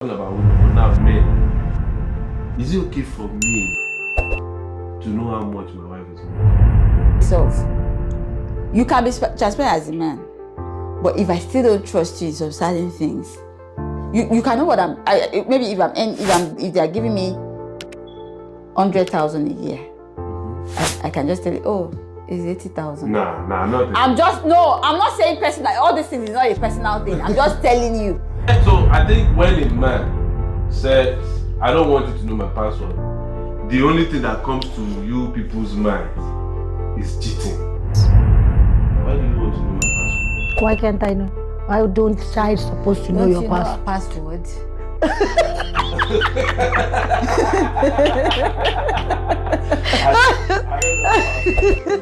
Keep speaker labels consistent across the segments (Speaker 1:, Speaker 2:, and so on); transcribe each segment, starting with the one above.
Speaker 1: About women, but now men. Is it okay for me to know how much my wife is making?
Speaker 2: So, you can be transparent as a man, but if I still don't trust you in some certain things, you can know what maybe if they are giving me 100,000 a year, I can just tell you, oh, it's 80,000.
Speaker 1: Nah, not.
Speaker 2: I'm not saying personal. All these things is not a personal thing. I'm just telling you.
Speaker 1: So I think when a man says, I don't want you to know my password, the only thing that comes to you people's mind is cheating. Why do you want to know my password?
Speaker 3: Why can't I know? Why don't I supposed to know your
Speaker 2: password?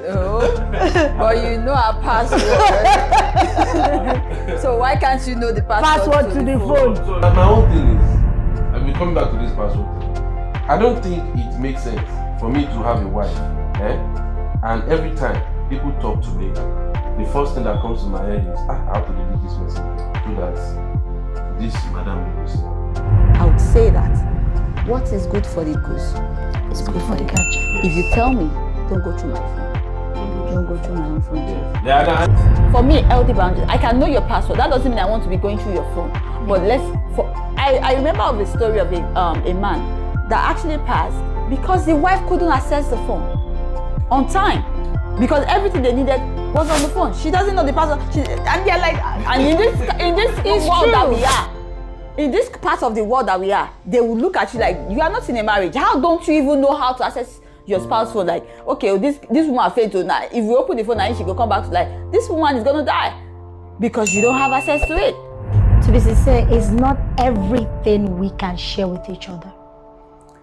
Speaker 2: No, but you know our password. So why can't you know the
Speaker 3: password to the phone?
Speaker 1: So my own thing is, I've been coming back to this password thing. I don't think it makes sense for me to have a wife, and every time people talk to me, the first thing that comes to my head is, I have to delete this message so that this madam will see.
Speaker 2: I would say that what is good for the goose is good for the gander.
Speaker 1: Yes.
Speaker 2: If you tell me, don't go through my phone. Don't go through my own phone.
Speaker 1: Yeah.
Speaker 2: For me, healthy boundaries. I can know your password. That doesn't mean I want to be going through your phone. But I remember of the story of a man that actually passed because the wife couldn't access the phone on time because everything they needed was on the phone. She doesn't know the password. And they're like, and in this world that we are, in this part of the world that we are, they will look at you like you are not in a marriage. How don't you even know how to access your spouse's phone? Like, okay, this woman failed to now. If we open the phone and she will come back to like, this woman is gonna die because you don't have access to it.
Speaker 3: To be sincere, it's not everything we can share with each other.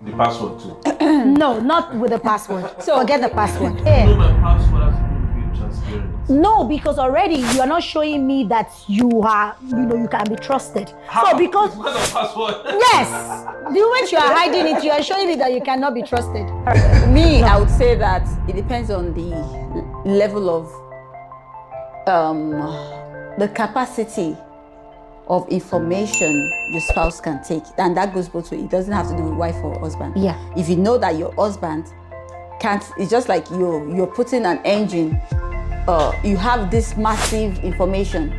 Speaker 1: The password too.
Speaker 3: No, not with the password. So forget the password.
Speaker 1: You know my password has to be transparent.
Speaker 3: No, because already you are not showing me that you are, you can be trusted.
Speaker 1: How?
Speaker 3: So because
Speaker 1: It's not a password.
Speaker 3: yes, the moment you are hiding it, you are showing me that you cannot be trusted.
Speaker 2: Me, I would say that it depends on the level of the capacity of information your spouse can take, and that goes both ways. It doesn't have to do with wife or husband.
Speaker 3: Yeah.
Speaker 2: If you know that your husband can't, it's just like you're putting an engine. You have this massive information.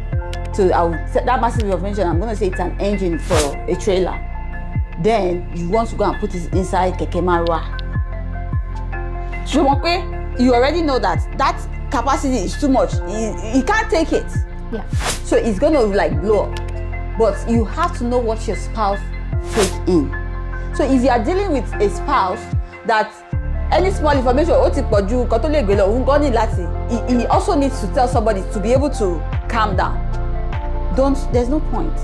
Speaker 2: That massive information, I'm gonna say it's an engine for a trailer. Then you want to go and put it inside Keke Marwa. You already know that capacity is too much. You can't take it.
Speaker 3: Yeah.
Speaker 2: So it's gonna like blow up. But you have to know what your spouse take in. So if you are dealing with a spouse that any small information, he also needs to tell somebody to be able to calm down. There's no point.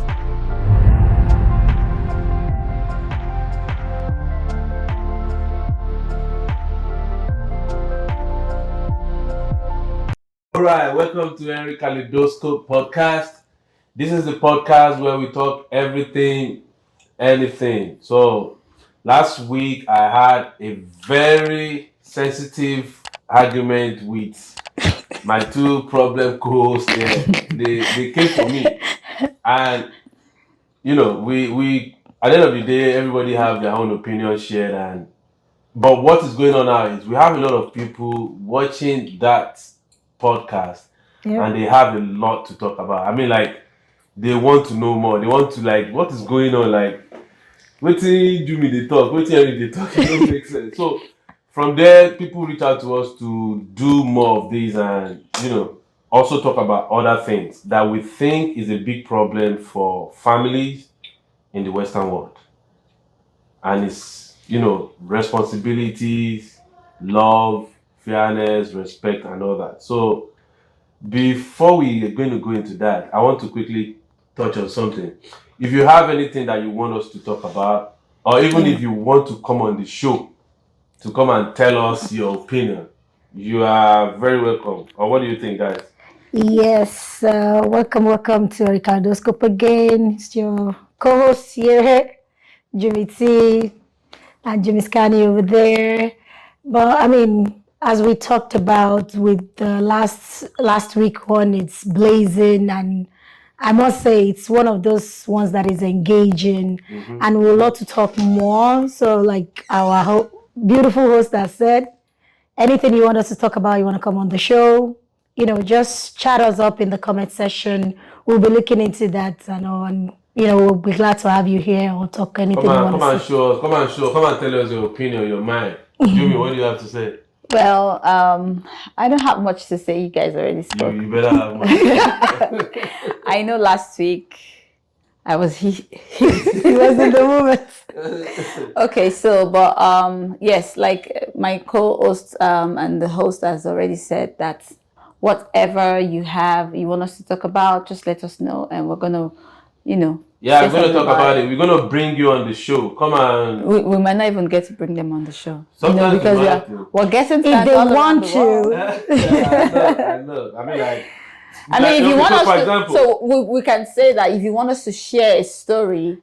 Speaker 1: All right, welcome to Henry Kaleidoscope Podcast. This is the podcast where we talk everything, anything. So last week I had a very sensitive argument with my two problem co-hosts. They came for me, and we at the end of the day, everybody have their own opinion shared, but what is going on now is we have a lot of people watching that podcast, and they have a lot to talk about. I mean, like, they want to know more. They want to, like, what is going on? Like, waiting do me they talk, waiting Henry they talk. It don't make sense. So from there, people reach out to us to do more of these and also talk about other things that we think is a big problem for families in the Western world. And it's responsibilities, love, fairness, respect, and all that. So before we are going to go into that, I want to quickly touch on something. If you have anything that you want us to talk about, or even if you want to come on the show to come and tell us your opinion, you are very welcome. Or what do you think, guys?
Speaker 3: Yes, welcome to Ricardoscope again. It's your co-host here, Jimmy T, and Jimmy Scani over there. But I mean, as we talked about with the last week one, it's blazing, and I must say it's one of those ones that is engaging, and we would love to talk more. So, like our beautiful host has said, anything you want us to talk about, you want to come on the show, just chat us up in the comment section. We'll be looking into that and we'll be glad to have you here or talk anything you want to say.
Speaker 1: Come and tell us your opinion, your mind. Jimmy, what do you have to say?
Speaker 2: Well, I don't have much to say. You guys already spoke.
Speaker 1: You better have much.
Speaker 2: I know last week he was in the moment. Okay, so but yes, like my co-host and the host has already said that whatever you want us to talk about, just let us know, and we're gonna,
Speaker 1: Yeah, we're gonna talk about it. We're gonna bring you on the show. Come on.
Speaker 2: We might not even get to bring them on the show.
Speaker 1: Sometimes
Speaker 2: because we're getting
Speaker 3: if they want to.
Speaker 1: I know. I mean,
Speaker 2: if you want us
Speaker 1: for
Speaker 2: to,
Speaker 1: example,
Speaker 2: so we can say that if you want us to share a story,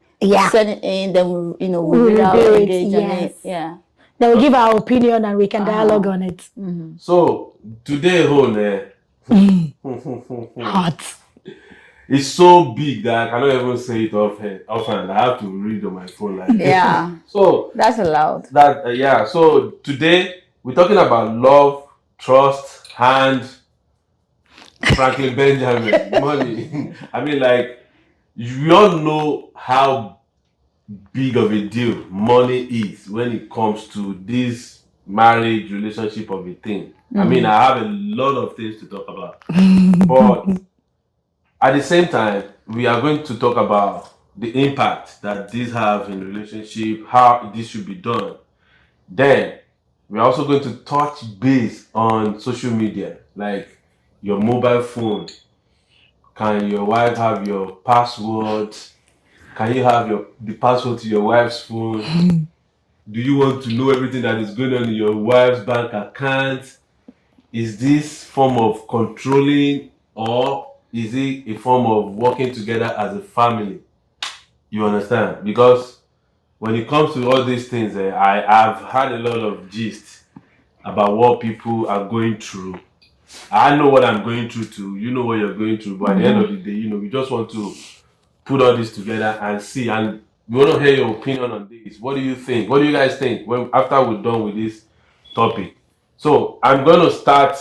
Speaker 2: send it in. Then we'll read out, engage on it. Yeah.
Speaker 3: Then we'll give our opinion and we can dialogue on it.
Speaker 2: Mm-hmm.
Speaker 1: So today,
Speaker 3: Hot.
Speaker 1: it's so big that I cannot even say it offhand. I have to read on my phone like
Speaker 2: yeah.
Speaker 1: So
Speaker 2: that's allowed.
Speaker 1: So today we're talking about love, trust, and Franklin Benjamin, money. I mean, like, we all know how big of a deal money is when it comes to this marriage relationship of a thing. I mean, I have a lot of things to talk about, but at the same time, we are going to talk about the impact that these have in relationship, how this should be done. Then we're also going to touch base on social media, like your mobile phone. Can your wife have your password? Can you have the password to your wife's phone? Do you want to know everything that is going on in your wife's bank account? Is this form of controlling, or is it a form of working together as a family? You understand? Because when it comes to all these things, I've had a lot of gist about what people are going through. I know what I'm going through too. You know what you're going through. But at the end of the day, we just want to put all this together and see. And we want to hear your opinion on this. What do you think? What do you guys think after we're done with this topic? So I'm going to start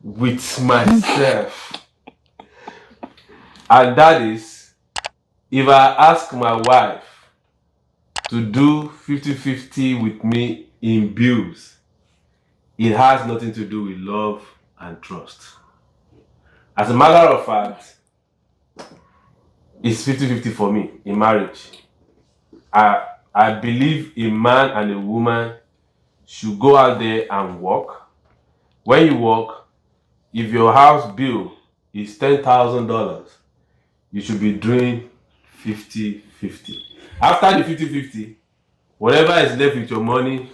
Speaker 1: with myself. And that is, if I ask my wife to do 50-50 with me in bills, it has nothing to do with love and trust. As a matter of fact, it's 50-50 for me in marriage. I believe a man and a woman should go out there and work. When you work, if your house bill is $10,000, you should be doing 50-50. After the 50-50, whatever is left with your money,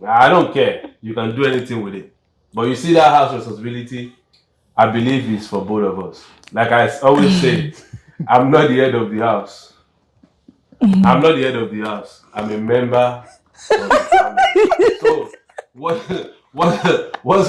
Speaker 1: I don't care. You can do anything with it. But you see, that house responsibility, I believe, is for both of us. Like I always say, I'm not the head of the house. I'm not the head of the house. I'm a member of the family. So, what's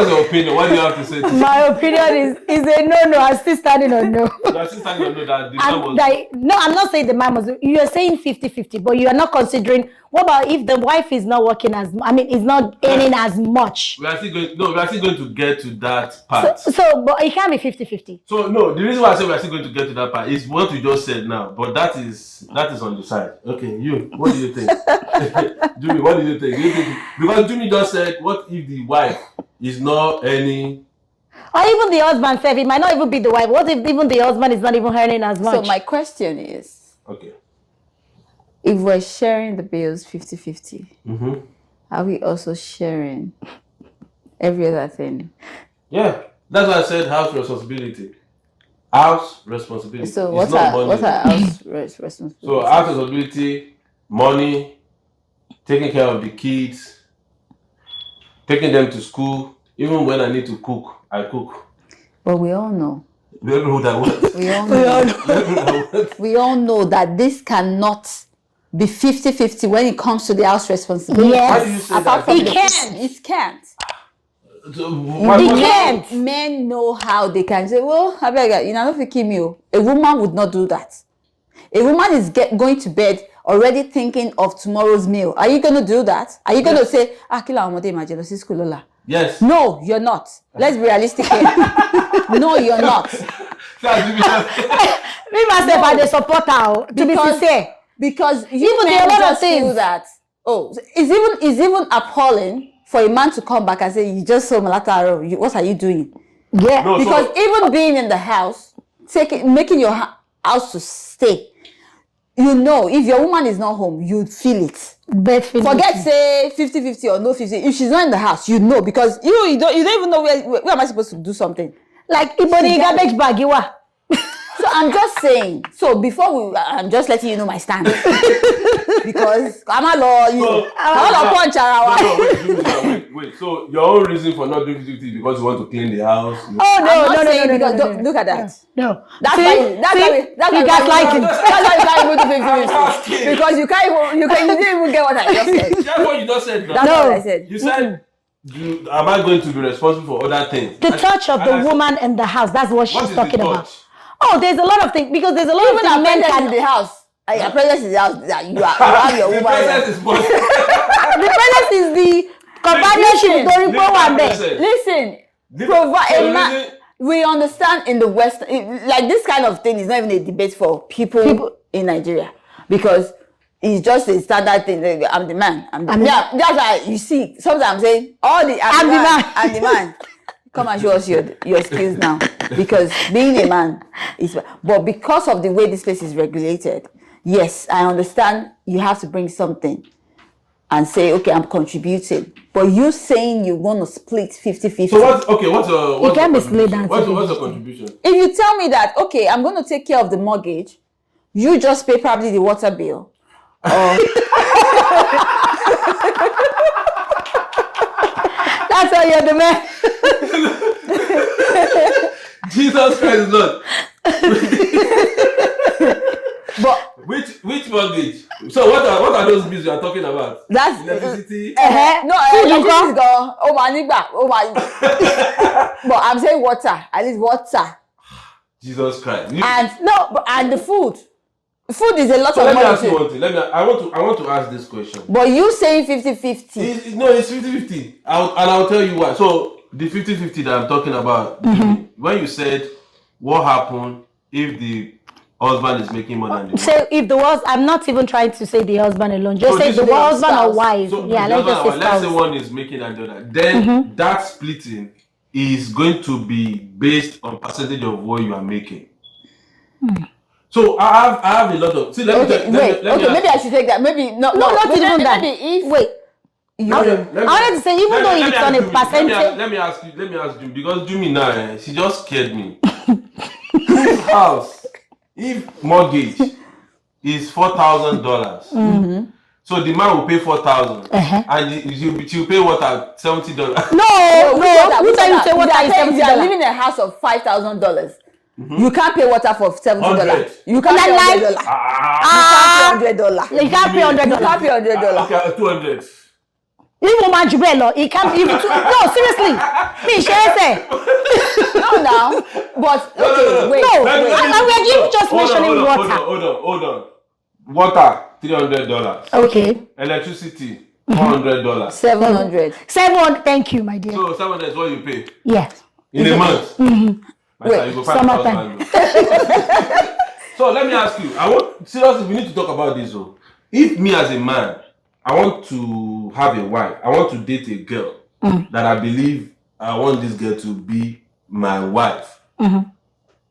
Speaker 1: your opinion? What do you have to say?
Speaker 3: My opinion is a no. I'm still standing on no.
Speaker 1: You're still standing on no that the man was...
Speaker 3: No, I'm not saying the man was. You're saying 50-50, but you are not considering. What about if the wife is not working is not earning as much?
Speaker 1: We are still going to get to that part.
Speaker 3: But it can't be 50-50.
Speaker 1: So no, the reason why I say we are still going to get to that part is what you just said now. But that is on the side. Okay, what do you think? Jimmy, what do you think? Because Jimmy just said, what if the wife is not earning?
Speaker 3: Or even the husband, it might not even be the wife. What if even the husband is not even earning as much?
Speaker 2: So my question is,
Speaker 1: okay,
Speaker 2: if we're sharing the bills 50-50, are we also sharing every other thing?
Speaker 1: Yeah, that's why I said house responsibility. House responsibility.
Speaker 2: So what are house responsibility?
Speaker 1: So house responsibility, money, taking care of the kids, taking them to school. Even when I need to cook, I cook.
Speaker 2: But we all know.
Speaker 1: We all know that what?
Speaker 2: We all know that this cannot be 50-50 when it comes to the house responsibility.
Speaker 3: Yes.
Speaker 1: Why do you say that?
Speaker 3: It can't.
Speaker 2: It can't.
Speaker 3: can't.
Speaker 2: Men know how they can say, well, I beg you, know, if you kill me, a woman would not do that. A woman is going to bed already thinking of tomorrow's meal. Are you going to do that? Are you going to say,
Speaker 1: Yes.
Speaker 2: No, you're not. Let's be realistic here. No, you're not.
Speaker 3: Me myself, I support her. To be sincere,
Speaker 2: because you
Speaker 3: even
Speaker 2: men
Speaker 3: the other
Speaker 2: just feel
Speaker 3: things
Speaker 2: that. Oh, it's even appalling for a man to come back and say, "You just saw Malata. What are you doing?"
Speaker 3: yeah.
Speaker 1: No,
Speaker 2: Because
Speaker 1: so,
Speaker 2: even being in the house, making your house to stay, you know, if your woman is not home, you feel it.
Speaker 3: Definitely.
Speaker 2: Forget say 50-50 or no 50. If she's not in the house, you know, because you don't even know where am I supposed to do something.
Speaker 3: Like Ibodi garbage bag, you are.
Speaker 2: So I'm just saying. So before I'm just letting you know my stand. Because I'm a law, I'm a punch around.
Speaker 1: Wait. So your own reason for not doing 50 is because you want to clean the house?
Speaker 3: Oh
Speaker 2: I'm
Speaker 3: no,
Speaker 2: not saying
Speaker 3: no,
Speaker 2: because
Speaker 3: no.
Speaker 2: look at that.
Speaker 3: No.
Speaker 2: That's
Speaker 3: See?
Speaker 2: why you
Speaker 3: gaslighting.
Speaker 2: That's why you can't even do 50-50. Because you didn't even get what I just said.
Speaker 1: That's what you just said.
Speaker 2: That's
Speaker 1: Now.
Speaker 2: what I said.
Speaker 1: You said, am I going to be responsible for other things?
Speaker 3: The touch of the woman in the house, that's what she's talking about. Oh, there's a lot of things, because there's a lot of
Speaker 2: Even
Speaker 3: things
Speaker 2: our
Speaker 3: men
Speaker 2: presence
Speaker 3: can
Speaker 2: in the house. Your presence is the house that you have your
Speaker 1: The
Speaker 2: woman.
Speaker 1: presence is possible.
Speaker 3: The presence is the companionship don't go one there.
Speaker 2: Listen,
Speaker 1: The-
Speaker 2: provide
Speaker 1: so
Speaker 2: a man.
Speaker 1: reason-
Speaker 2: We understand in the West, like this kind of thing is not even a debate for people in Nigeria, because it's just a standard thing. Like, I'm the man. Yeah, that's why you see. Sometimes I'm saying I'm the man. Come and show us your skills now, because being a man is. But because of the way this place is regulated, yes, I understand you have to bring something and say, okay, I'm contributing. But you saying you want to split 50-50.
Speaker 1: So what's
Speaker 3: You can't be split down.
Speaker 1: What's your contribution?
Speaker 2: If you tell me that, okay, I'm going to take care of the mortgage, you just pay probably the water bill.
Speaker 3: That's why you're the man.
Speaker 1: Jesus Christ, Lord.
Speaker 2: But
Speaker 1: Which mortgage? So what are those bills you are talking about?
Speaker 2: that's
Speaker 1: Electricity.
Speaker 2: no, electricity is gone. But I'm saying water, at least water,
Speaker 1: Jesus Christ.
Speaker 2: and the food. Food is a lot
Speaker 1: So
Speaker 2: of
Speaker 1: let me
Speaker 2: money
Speaker 1: ask you
Speaker 2: too.
Speaker 1: one thing. I want to ask this question.
Speaker 2: But you saying 50-50.
Speaker 1: No, it's 50-50. I'll tell you why. So the 50-50 that I'm talking about, when you said what happened if the husband is making more than the
Speaker 3: So if the was, I'm not even trying to say the husband alone. Just
Speaker 1: So
Speaker 3: say
Speaker 1: this
Speaker 3: the
Speaker 1: is the
Speaker 3: husband or
Speaker 2: spouse.
Speaker 3: wife.
Speaker 1: So
Speaker 3: Yeah,
Speaker 1: the
Speaker 3: let's just
Speaker 1: other
Speaker 3: say
Speaker 1: one, let's say
Speaker 3: spouse.
Speaker 1: one is making and the other. Then that splitting is going to be based on percentage of what you are making. So I have a lot of. See, let me
Speaker 2: Maybe I should take that. Maybe
Speaker 3: No, not even that.
Speaker 2: Maybe if
Speaker 3: Wait.
Speaker 2: you
Speaker 3: I wanted to say, even though it's on a percentage.
Speaker 1: Let me ask you, because Jimmy now, she just scared me. This house, if mortgage is $4,000, so the man will pay $4,000, and she'll pay what at $70.
Speaker 3: No. Which time you say what are you
Speaker 2: you are living in a house of $5,000. You can't pay water for $70.
Speaker 1: 100.
Speaker 2: You can't pay $100.
Speaker 3: You can't pay $100.
Speaker 2: You can't pay $100.
Speaker 1: Okay, 200.
Speaker 3: Even man Jubelo, he can't even. No, seriously. Me, say.
Speaker 2: No, now. But okay, wait.
Speaker 3: No.
Speaker 2: wait.
Speaker 3: And we are even just mentioning water.
Speaker 1: Hold on. Water, $300.
Speaker 3: Okay.
Speaker 1: Electricity, $400.
Speaker 2: 700.
Speaker 3: 700. Thank you, my dear.
Speaker 1: So 700 is what you pay
Speaker 3: Yes.
Speaker 1: in a month. My son, you go
Speaker 3: summertime.
Speaker 1: 5,000. So let me ask you. Seriously, we need to talk about this. Though. If me as a man, I want to have a wife, I want to date a girl that I believe I want this girl to be my wife.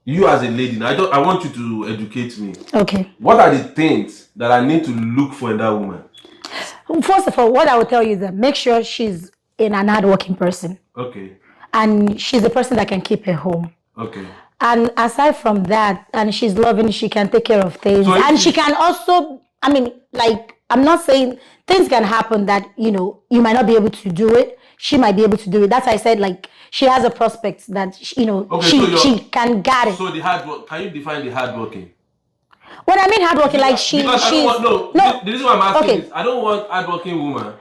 Speaker 1: You as a lady, I want you to educate me.
Speaker 3: Okay.
Speaker 1: What are the things that I need to look for in that woman?
Speaker 3: First of all, what I will tell you is that make sure she's an hardworking person.
Speaker 1: Okay.
Speaker 3: And she's a person that can keep her home.
Speaker 1: Okay.
Speaker 3: And aside from that, and she's loving, she can take care of things.
Speaker 1: So
Speaker 3: and she can also, I mean, like, I'm not saying things can happen that, you might not be able to do it. She might be able to do it. That's why I said, like, she has a prospect that,
Speaker 1: Okay,
Speaker 3: she can get it.
Speaker 1: So the hard work, can you define the hard working?
Speaker 3: What I mean hardworking, like
Speaker 1: The reason why I'm asking is, I don't want hardworking woman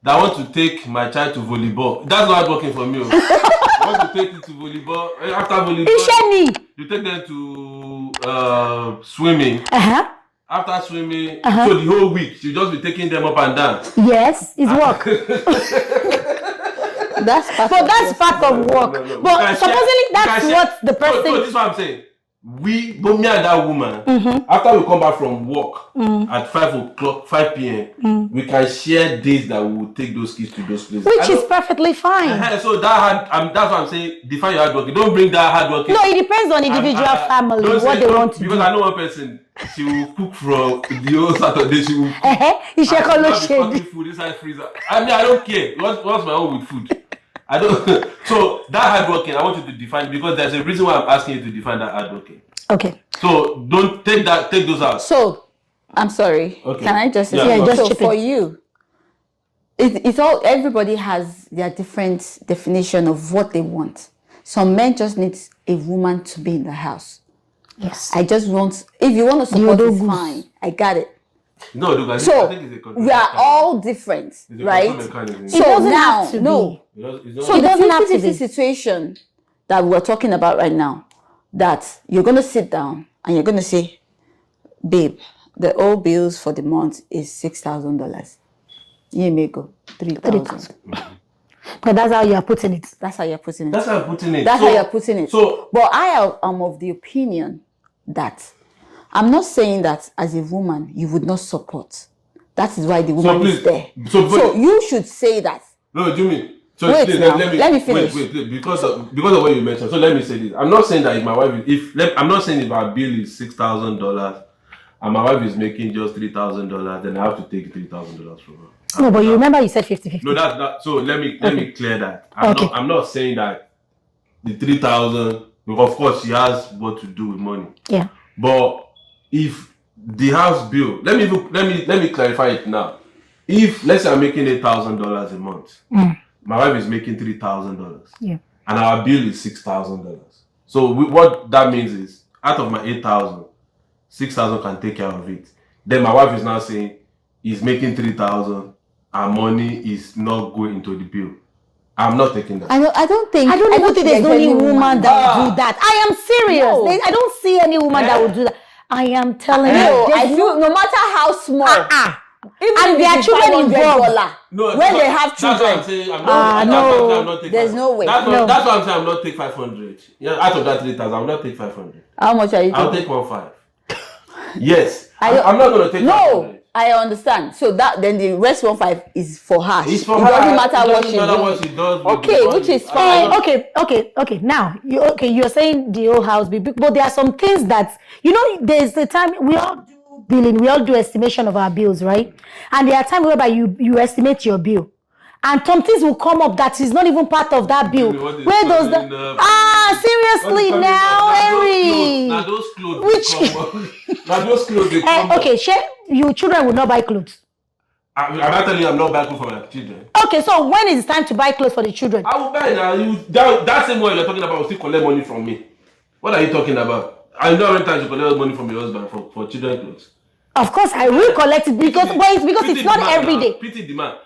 Speaker 1: that want to take my child to volleyball. That's not working for me. I want to take it to volleyball. After volleyball,
Speaker 3: Isheni.
Speaker 1: you take them to swimming. After swimming, so the whole week you just be taking them up and down.
Speaker 3: Yes, it's work.
Speaker 2: That's
Speaker 3: part of work.
Speaker 1: No.
Speaker 3: But supposedly that's what the person.
Speaker 1: So this is what I'm saying. But me and that woman, after we come back from work at 5 p.m., we can share days that we will take those kids to those places.
Speaker 3: Which is perfectly fine.
Speaker 1: So that's what I'm saying. Define your hard working. Don't bring that hard working.
Speaker 3: No, it depends on individual family what they want to do.
Speaker 1: Because I know one person, she will cook from the whole Saturday. She will.
Speaker 3: Shady.
Speaker 1: Food inside freezer. I mean, I don't care. What's my own with food? I don't. So that hardworking, I want you to define, because there's a reason why I'm asking you to define that hardworking.
Speaker 3: Okay.
Speaker 1: So don't take those out.
Speaker 2: So I'm sorry.
Speaker 1: Okay.
Speaker 2: Can I just say?
Speaker 1: Yeah,
Speaker 3: just
Speaker 2: so
Speaker 3: chip
Speaker 2: for
Speaker 3: in.
Speaker 2: you, it's all. Everybody has their different definition of what they want. Some men just need a woman to be in the house.
Speaker 3: Yes.
Speaker 2: I just want. If you want to support, it's fine. I got it.
Speaker 1: No, look, I
Speaker 2: So
Speaker 1: think it's a
Speaker 2: we are all different, right?
Speaker 3: It
Speaker 2: So
Speaker 3: doesn't
Speaker 2: now,
Speaker 3: have to
Speaker 2: no.
Speaker 1: It's
Speaker 2: So
Speaker 1: not,
Speaker 2: the
Speaker 3: doesn't have to
Speaker 2: 50-50
Speaker 3: be.
Speaker 2: situation that we're talking about right now, that you're going to sit down and you're going to say, babe, the old bills for the month is $6,000. You may go $3,000.
Speaker 3: But that's how you are putting it.
Speaker 2: That's how you're putting it.
Speaker 1: that's how I'm putting it.
Speaker 2: That's how you're putting it.
Speaker 1: So
Speaker 2: But I am of the opinion that I'm not saying that as a woman you would not support. That is why the woman is there. So you should say that.
Speaker 1: no, Jimmy. So
Speaker 2: Wait
Speaker 1: please,
Speaker 2: now, let me finish.
Speaker 1: Wait, because of what you mentioned. So let me say this. I'm not saying that if my wife, I'm not saying if our bill is $6,000 and my wife is making just $3,000, then I have to take $3,000 from her.
Speaker 3: No, but you remember you said 50-50.
Speaker 1: No, that. So let me clear that. I'm not saying that the 3,000. Because of course she has what to do with money.
Speaker 3: Yeah.
Speaker 1: But if the house bill, let me clarify it now. If let's say I'm making $8,000 a month, my wife is making $3,000,
Speaker 3: Yeah.
Speaker 1: and our bill is $6,000. So what that means is, out of my 8,000, 6,000 can take care of it. Then my wife is now saying he's making 3,000, our money is not going into the bill. I'm not taking that.
Speaker 2: I don't think
Speaker 3: there's any woman that will do that. I am serious.
Speaker 2: No.
Speaker 3: I don't see any woman that will do that. I am telling you.
Speaker 2: No, I feel no matter how small, even
Speaker 3: And
Speaker 2: if
Speaker 3: there are
Speaker 2: it's
Speaker 3: children involved.
Speaker 2: $500,
Speaker 1: No,
Speaker 2: when they have children,
Speaker 1: that's what I'm saying. I'm not taking
Speaker 2: there's no way.
Speaker 1: That's what I'm saying. I'm not take 500. Yeah, out of that 3,000, I will not take 500.
Speaker 2: How much are you
Speaker 1: I'll
Speaker 2: taking?
Speaker 1: take 1.5. Yes, I'm not going to take.
Speaker 2: No,
Speaker 1: 500.
Speaker 2: I understand. So that then the rest 1.5 is for her.
Speaker 1: It's for
Speaker 2: it
Speaker 1: her.
Speaker 2: doesn't matter what
Speaker 1: It
Speaker 2: she
Speaker 1: doesn't matter
Speaker 2: does.
Speaker 1: what she does.
Speaker 2: Okay, which is fine.
Speaker 3: Okay. Now, you're saying the whole house bill, but there are some things that, there's the time we all do billing, we all do estimation of our bills, right? And there are times whereby you estimate your bill. And some things will come up that is not even part of that bill. Where does that? Seriously now, Henry.
Speaker 1: Now those clothes.
Speaker 3: Which?
Speaker 1: Now those clothes they come.
Speaker 3: Okay, you children will not buy clothes.
Speaker 1: I'm not telling you I'm not buying clothes for my children.
Speaker 3: Okay, so when is it time to buy clothes for the children?
Speaker 1: I will buy now. That same one you're talking about will still collect money from me. What are you talking about? I know every time you collect money from your husband for children clothes.
Speaker 3: Of course, I will collect it because it's not every day.
Speaker 1: Pity demand.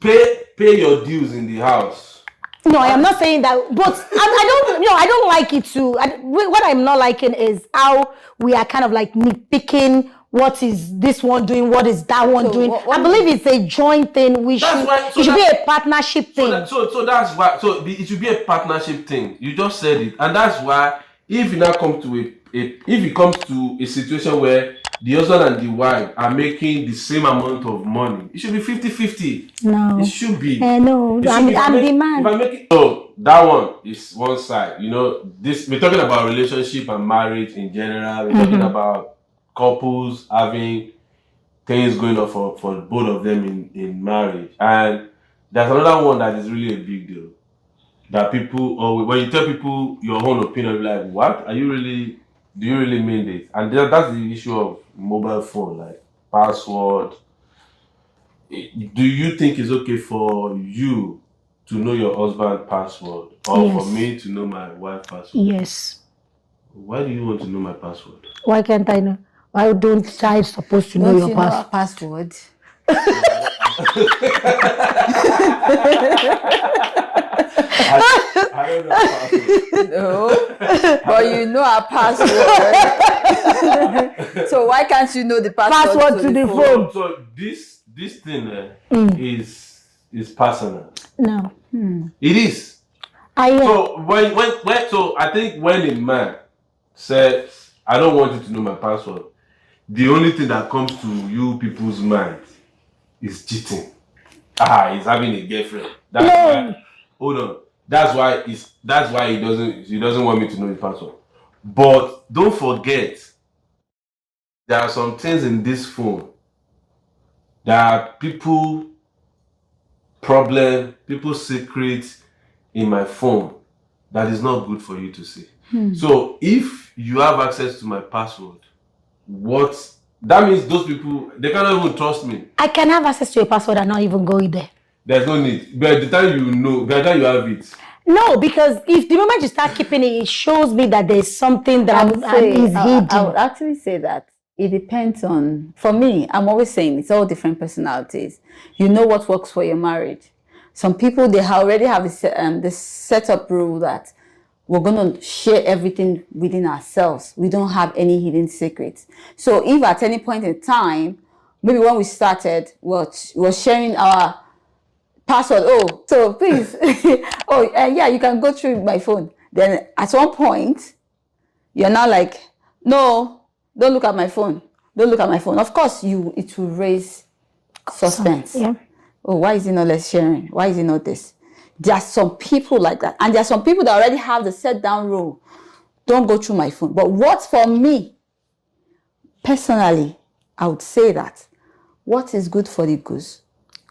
Speaker 1: Pay your dues in the house.
Speaker 3: No, I am not saying that, but I don't like it too. What I'm not liking is how we are kind of like nitpicking. What is this one doing? What is that one doing? I believe it's a joint thing. It should be a partnership thing.
Speaker 1: So that's why. It should be a partnership thing. You just said it, and that's why if you now come to if it comes to a situation where the husband and the wife are making the same amount of money, it should be 50-50.
Speaker 3: No,
Speaker 1: it should be.
Speaker 3: No, I'm the man.
Speaker 1: If I make it, so that one is one side. We're talking about relationship and marriage in general. We're talking about couples having things going on for both of them in marriage. And there's another one that is really a big deal. That people, or when you tell people your own opinion, like, what? Do you really mean this? And that's the issue of mobile phone, like password. Do you think it's okay for you to know your husband's password, or for me to know my wife's password?
Speaker 3: Yes.
Speaker 1: Why do you want to know my password?
Speaker 3: Why can't I know? Why don't I supposed to know your password?
Speaker 2: Password?
Speaker 1: I I don't know password.
Speaker 2: No, but you know our password. So why can't you know the
Speaker 3: Password to the phone.
Speaker 1: So this thing is personal.
Speaker 3: No.
Speaker 1: It is. So so I think when a man says, I don't want you to know my password, the only thing that comes to you people's mind is cheating. He's having a girlfriend. That's why. Hold on. That's why he doesn't want me to know his password. But don't forget, there are some things in this phone that people's secrets in my phone that is not good for you to see. So if you have access to my password, that means those people, they cannot even trust me.
Speaker 3: I can have access to your password and not even go in there.
Speaker 1: There's no need. By the time you have it.
Speaker 3: No, because if the moment you start keeping it, it shows me that there's something that is hidden.
Speaker 2: I would actually say that it depends on, for me, I'm always saying it's all different personalities. You know what works for your marriage. Some people, they already have this set-up rule that we're going to share everything within ourselves. We don't have any hidden secrets. So if at any point in time, maybe when we started, we're sharing our password. Oh, so please, yeah, you can go through my phone. Then at one point, you're now like, no, don't look at my phone. Don't look at my phone. Of course, it will raise suspense.
Speaker 3: Yeah.
Speaker 2: Oh, why is it not less sharing? Why is it not this? There are some people like that. And there are some people that already have the set down rule. Don't go through my phone. But what for me, personally, I would say that what is good for the goose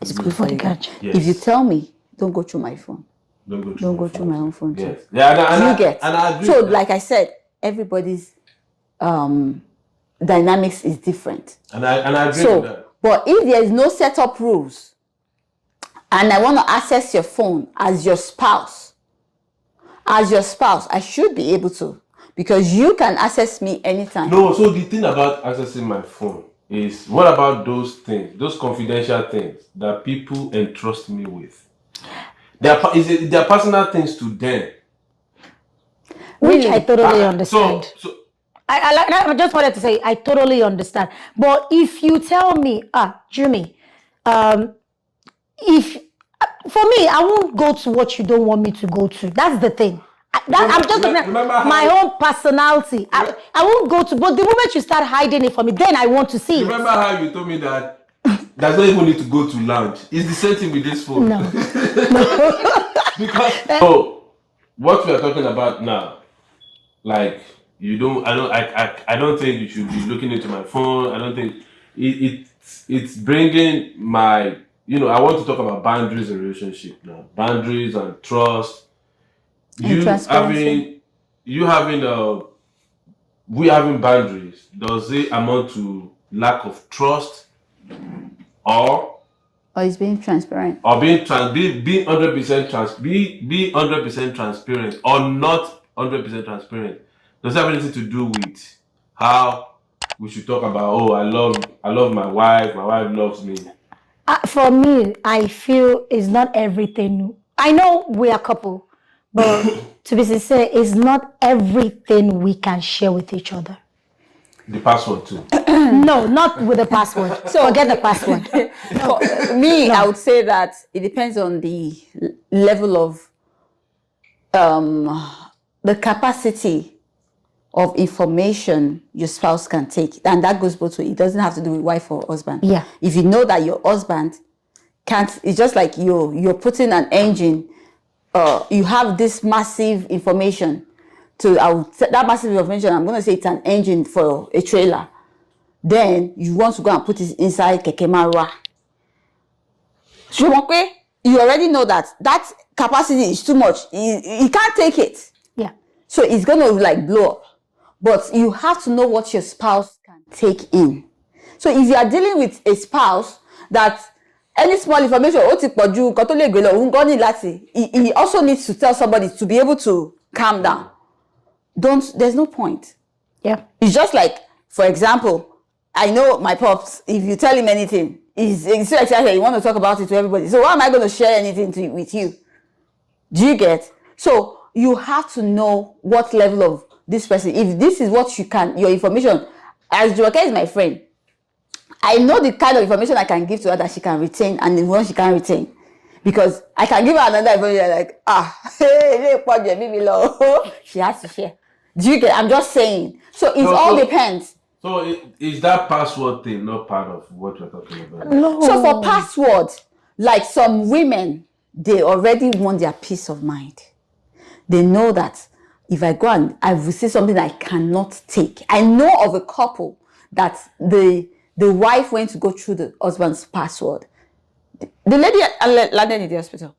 Speaker 2: is good for the gander.
Speaker 1: Yes.
Speaker 2: If you tell me, don't go through my phone.
Speaker 1: Don't go
Speaker 2: through my own phone too.
Speaker 1: Yes. Yeah,
Speaker 2: you get.
Speaker 1: And I agree.
Speaker 2: So, like I said, everybody's dynamics is different.
Speaker 1: And I agree with that.
Speaker 2: But if there is no setup rules, and I want to access your phone as your spouse, I should be able to, because you can access me anytime.
Speaker 1: No, so the thing about accessing my phone is, what about those things, those confidential things that people entrust me with? They're personal things to them.
Speaker 3: Which I totally understand.
Speaker 1: So
Speaker 3: I just wanted to say, I totally understand. But if you tell me, Jimmy, for me, I won't go to what you don't want me to go to. That's the thing. I'm just looking at my own personality. I won't go to, but the moment you start hiding it from me, then I want to see
Speaker 1: remember how you told me that there's not even need to go to lounge? It's the same thing with this phone.
Speaker 3: No.
Speaker 1: Because what we are talking about now, like, I don't think you should be looking into my phone. I don't think it's bringing my, I want to talk about boundaries in relationship now. Boundaries and trust. We having boundaries, does it amount to lack of trust, or
Speaker 2: is being transparent,
Speaker 1: or being 100% be 100% transparent, or not 100% transparent? Does it have anything to do with how we should talk about, I love my wife loves me?
Speaker 3: For me, I feel it's not everything. I know we are a couple, but to be sincere, it's not everything we can share with each other.
Speaker 1: The password too.
Speaker 3: No, not with the password. So forget the password.
Speaker 2: For me, I would say that it depends on the level of the capacity of information your spouse can take, and that goes both ways. It doesn't have to do with wife or husband.
Speaker 3: Yeah.
Speaker 2: If you know that your husband can't, it's just like you're putting an engine. You have this massive information. That massive information, I'm going to say it's an engine for a trailer. Then you want to go and put it inside Keke Marwa. You already know that capacity is too much. You can't take it.
Speaker 3: Yeah.
Speaker 2: So it's going to blow up. But you have to know what your spouse can take in. So if you are dealing with a spouse that any small information, he also needs to tell somebody to be able to calm down. There's no point.
Speaker 3: Yeah.
Speaker 2: It's just like, for example, I know my pops, if you tell him anything, is so excited. You want to talk about it to everybody. So why am I going to share anything with you? Do you get? So you have to know what level of this person. If this is what you can, your information. As Joke is my friend, I know the kind of information I can give to her that she can retain, and the one she can't retain. Because I can give her another information like, she has to share. Do you get? I'm just saying. So it all depends.
Speaker 1: So is that password thing not part of what we're talking about?
Speaker 3: No.
Speaker 2: So for password, like some women, they already want their peace of mind. They know that if I go and I will see something I cannot take. I know of a couple that the wife went to go through the husband's password. The lady landed in the hospital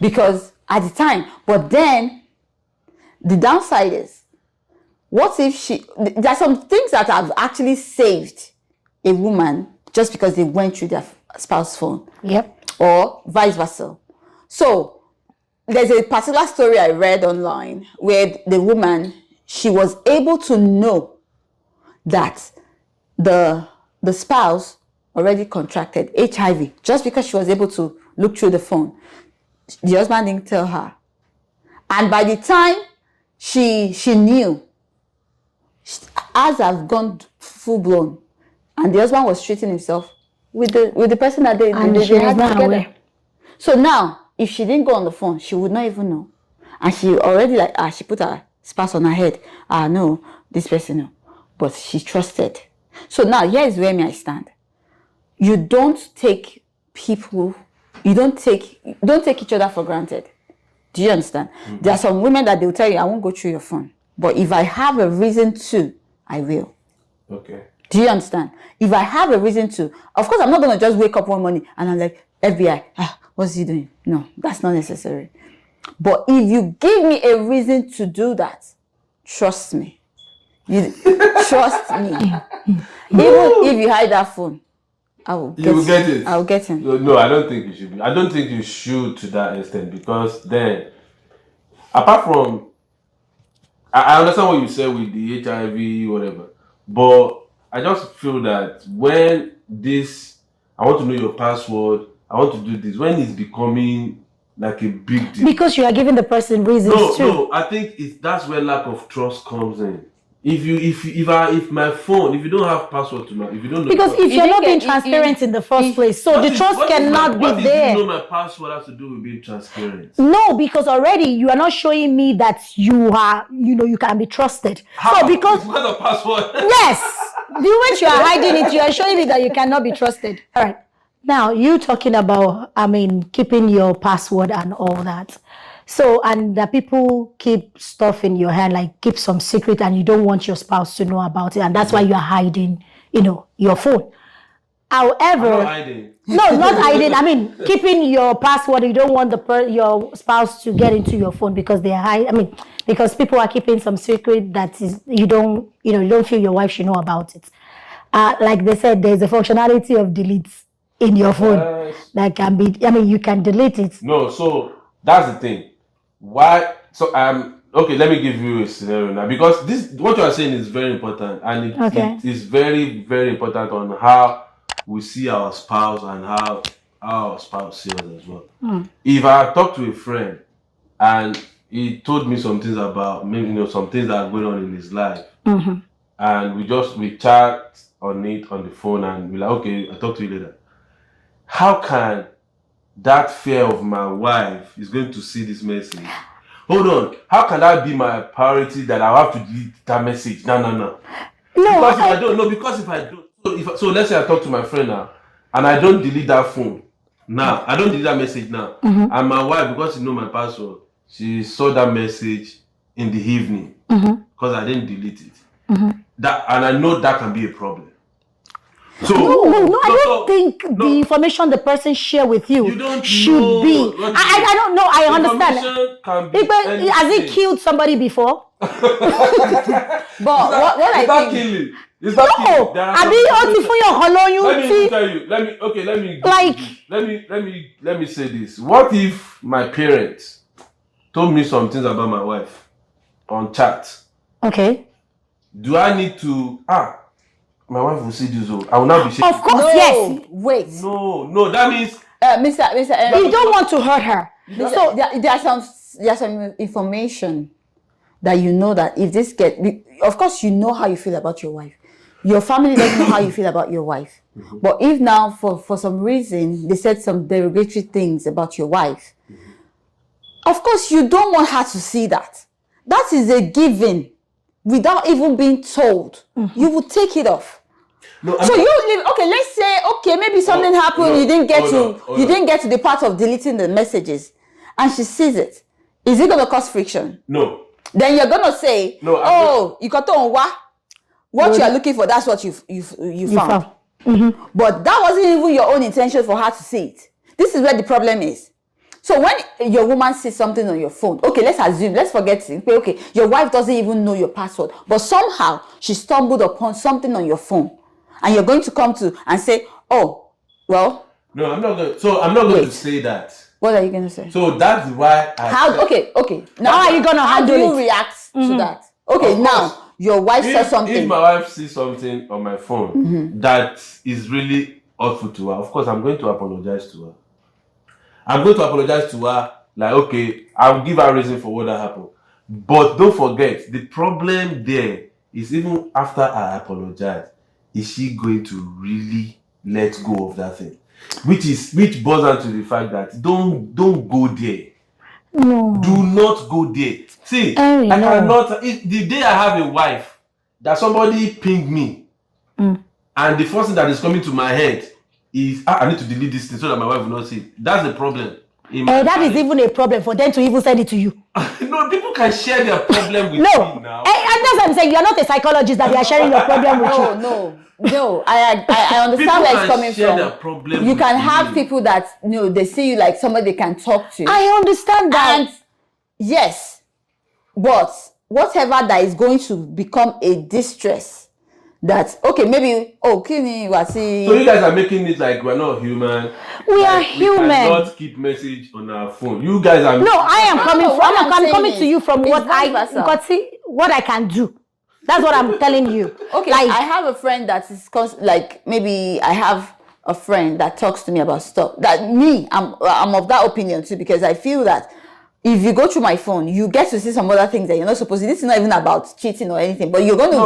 Speaker 2: because at the time, but then the downside is, what if there are some things that have actually saved a woman just because they went through their spouse's phone.
Speaker 3: Yep.
Speaker 2: Or vice versa. So there's a particular story I read online where the woman, she was able to know that the spouse already contracted HIV just because she was able to look through the phone. The husband didn't tell her. And by the time she knew, as have gone full blown, and the husband was treating himself with the person that they had together. Aware. So now, if she didn't go on the phone, she would not even know. And she already she put her spouse on her head. No, this person no. But she trusted. So now here is where I stand. You don't take people, you don't take each other for granted. Do you understand? Mm-hmm. There are some women that they'll tell you, I won't go through your phone. But if I have a reason to, I will.
Speaker 1: Okay.
Speaker 2: Do you understand? If I have a reason to, of course, I'm not going to just wake up one morning and I'm like, FBI, what's he doing? No, that's not necessary. But if you give me a reason to do that, trust me. Trust me. Even if you hide that phone, I will get it. I will get him.
Speaker 1: No, I don't think you should be. I don't think you should to that extent, because then, apart from, I understand what you said with the HIV, whatever, but I just feel that when this, I want to know your password, I want to do this, when it's becoming like a big deal.
Speaker 3: Because you are giving the person reasons to.
Speaker 1: No, I think that's where lack of trust comes in. If my phone, if you don't have password to my, if you don't know,
Speaker 3: because if you're not being transparent in the first place, so the trust cannot be there.
Speaker 1: You know my password has to do with being transparent.
Speaker 3: No, because already you are not showing me that you are, you can be trusted.
Speaker 1: How?
Speaker 3: So because
Speaker 1: a password.
Speaker 3: Yes, the moment you are hiding it, you are showing me that you cannot be trusted. All right. Now you talking about, keeping your password and all that. So, and that people keep stuff in your hand, like keep some secret, and you don't want your spouse to know about it, and that's why you are hiding, your phone. However,
Speaker 1: I'm not hiding.
Speaker 3: No, not hiding. Keeping your password. You don't want your spouse to get into your phone because they hide. Because people are keeping some secret that is you don't feel your wife should know about it. Like they said, there's a functionality of delete in your phone that can be. You can delete it.
Speaker 1: No, so that's the thing. Why? So okay. Let me give you a scenario now, because this what you are saying is very important, and it is very, very important on how we see our spouse and how our spouse sees us as well. If I talk to a friend and he told me some things about maybe some things that are going on in his life, and we chat on it on the phone, and we're like, okay, I'll talk to you later. How can that fear of my wife is going to see this message? Hold on. How can that be my priority that I have to delete that message? No. Because if I don't, so let's say I talk to my friend now, and I don't delete that phone now, I don't delete that message now, and my wife, because she know my password, she saw that message in the evening because I didn't delete it. That, and I know that can be a problem. So,
Speaker 3: no, I don't think the information the person share with you should be. I don't know. I understand. Has he killed somebody before?
Speaker 2: But what I think.
Speaker 1: Killing. It's not killing. Let me say this. What if my parents told me some things about my wife on chat?
Speaker 3: Okay.
Speaker 1: Do I need to my wife will see this. I will not be shaking.
Speaker 3: Of course, yes.
Speaker 2: Wait.
Speaker 1: No, that means
Speaker 2: Mr.
Speaker 3: You don't want to hurt her.
Speaker 2: So there's some information that you know that if this of course you know how you feel about your wife. Your family doesn't know how you feel about your wife. But if now for some reason they said some derogatory things about your wife, of course you don't want her to see that. That is a given without even being told. You will take it off.
Speaker 1: no.
Speaker 2: So let's say maybe something happened, you didn't get to the part of deleting the messages and she sees it. Is it going to cause friction?
Speaker 1: No.
Speaker 2: Then you're going to say,
Speaker 1: No,
Speaker 2: you got on what you are looking for, that's what you found. But that wasn't even your own intention for her to see it. This is where the problem is. So when your woman sees something on your phone, let's forget it. Okay, your wife doesn't even know your password, but somehow she stumbled upon something on your phone, and you're going to come to and say, oh, well.
Speaker 1: No, I'm not going to say that.
Speaker 2: What are you going to say?
Speaker 1: So that's why
Speaker 2: Okay. Now
Speaker 3: How are you gonna handle
Speaker 2: how do you
Speaker 3: it?
Speaker 2: react to that? Okay, now your wife saw something.
Speaker 1: If my wife sees something on my phone that is really hurtful to her, of course I'm going to apologize to her. I'm going to apologize to her, like, okay, I'll give her a reason for what that happened. But don't forget, the problem there is even after I apologize, is she going to really let go of that thing? Which boils down to the fact that don't go there.
Speaker 3: No.
Speaker 1: Do not go there. See,
Speaker 3: I know.
Speaker 1: cannot. The day I have a wife, that somebody pinged me, and the first thing that is coming to my head is, I need to delete this thing so that my wife will not see it. That's the problem.
Speaker 3: That is even a problem for them to even send it to you.
Speaker 1: No, people can share their problem with me now.
Speaker 3: And that's what I'm saying. You're not a psychologist that they are sharing your problem with you.
Speaker 2: No. I understand where it's coming
Speaker 1: share
Speaker 2: from.
Speaker 1: Their problem
Speaker 2: You
Speaker 1: with
Speaker 2: can
Speaker 1: me.
Speaker 2: have people that they see you like somebody they can talk to.
Speaker 3: I understand that.
Speaker 2: And yes, but whatever that is going to become a distress, that maybe Kini Wasi.
Speaker 1: So you guys are making it like we're not human.
Speaker 3: We are human.
Speaker 1: We cannot keep message on our phone. You guys are.
Speaker 3: No, I am coming
Speaker 2: No,
Speaker 3: from.
Speaker 2: what I'm saying
Speaker 3: coming
Speaker 2: is,
Speaker 3: to you from
Speaker 2: it's
Speaker 3: what
Speaker 2: vice versa.
Speaker 3: because see what I can do. That's what I'm telling you.
Speaker 2: Okay,
Speaker 3: like,
Speaker 2: I have a friend that is like maybe I have a friend that talks to me about stuff that I'm of that opinion too, because I feel that if you go through my phone, you get to see some other things that you're not supposed to. This is not even about cheating or anything, but you're going to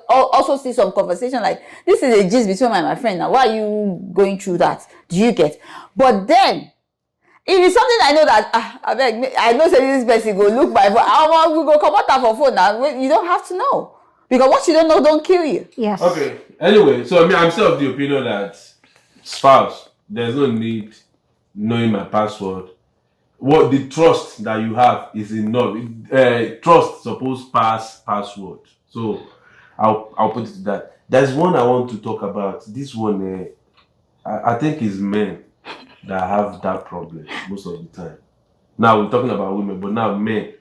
Speaker 2: also see some conversation like, this is a gist between my friend. Now, why are you going through that? Do you get? But then, if it's something I know that, I know say this person go look my phone, we go come out for phone now. You don't have to know. Because what you don't know don't kill you.
Speaker 3: yes.
Speaker 1: Okay. Anyway, so I'm still of the opinion that spouse, there's no need knowing my password. What the trust that you have is enough. Trust suppose pass password. So I'll put it to that. There's one I want to talk about. This one, I think is men that have that problem most of the time. Now we're talking about women, but now men.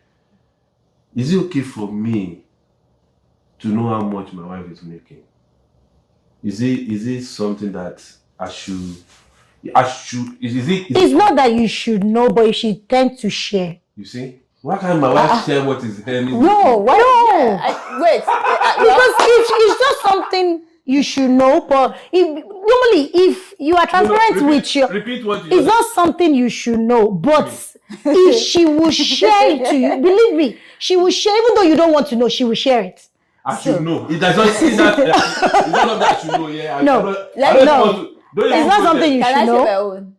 Speaker 1: Is it okay for me to know how much my wife is making? Is it something that I should? Is it?
Speaker 3: It's not that you should know, but you should tend to share.
Speaker 1: You see, why can't my wife share what is happening?
Speaker 2: No, why
Speaker 3: No.
Speaker 2: wait.
Speaker 3: Because it's just something you should know. But normally, if you are transparent with your,
Speaker 1: Repeat what you.
Speaker 3: it's not something you should know. But if she will share it to you, believe me, she will share. Even though you don't want to know, she will share it.
Speaker 1: I should know. It does not see that. It's not something I should know. Yeah.
Speaker 3: No. It's not something you should know.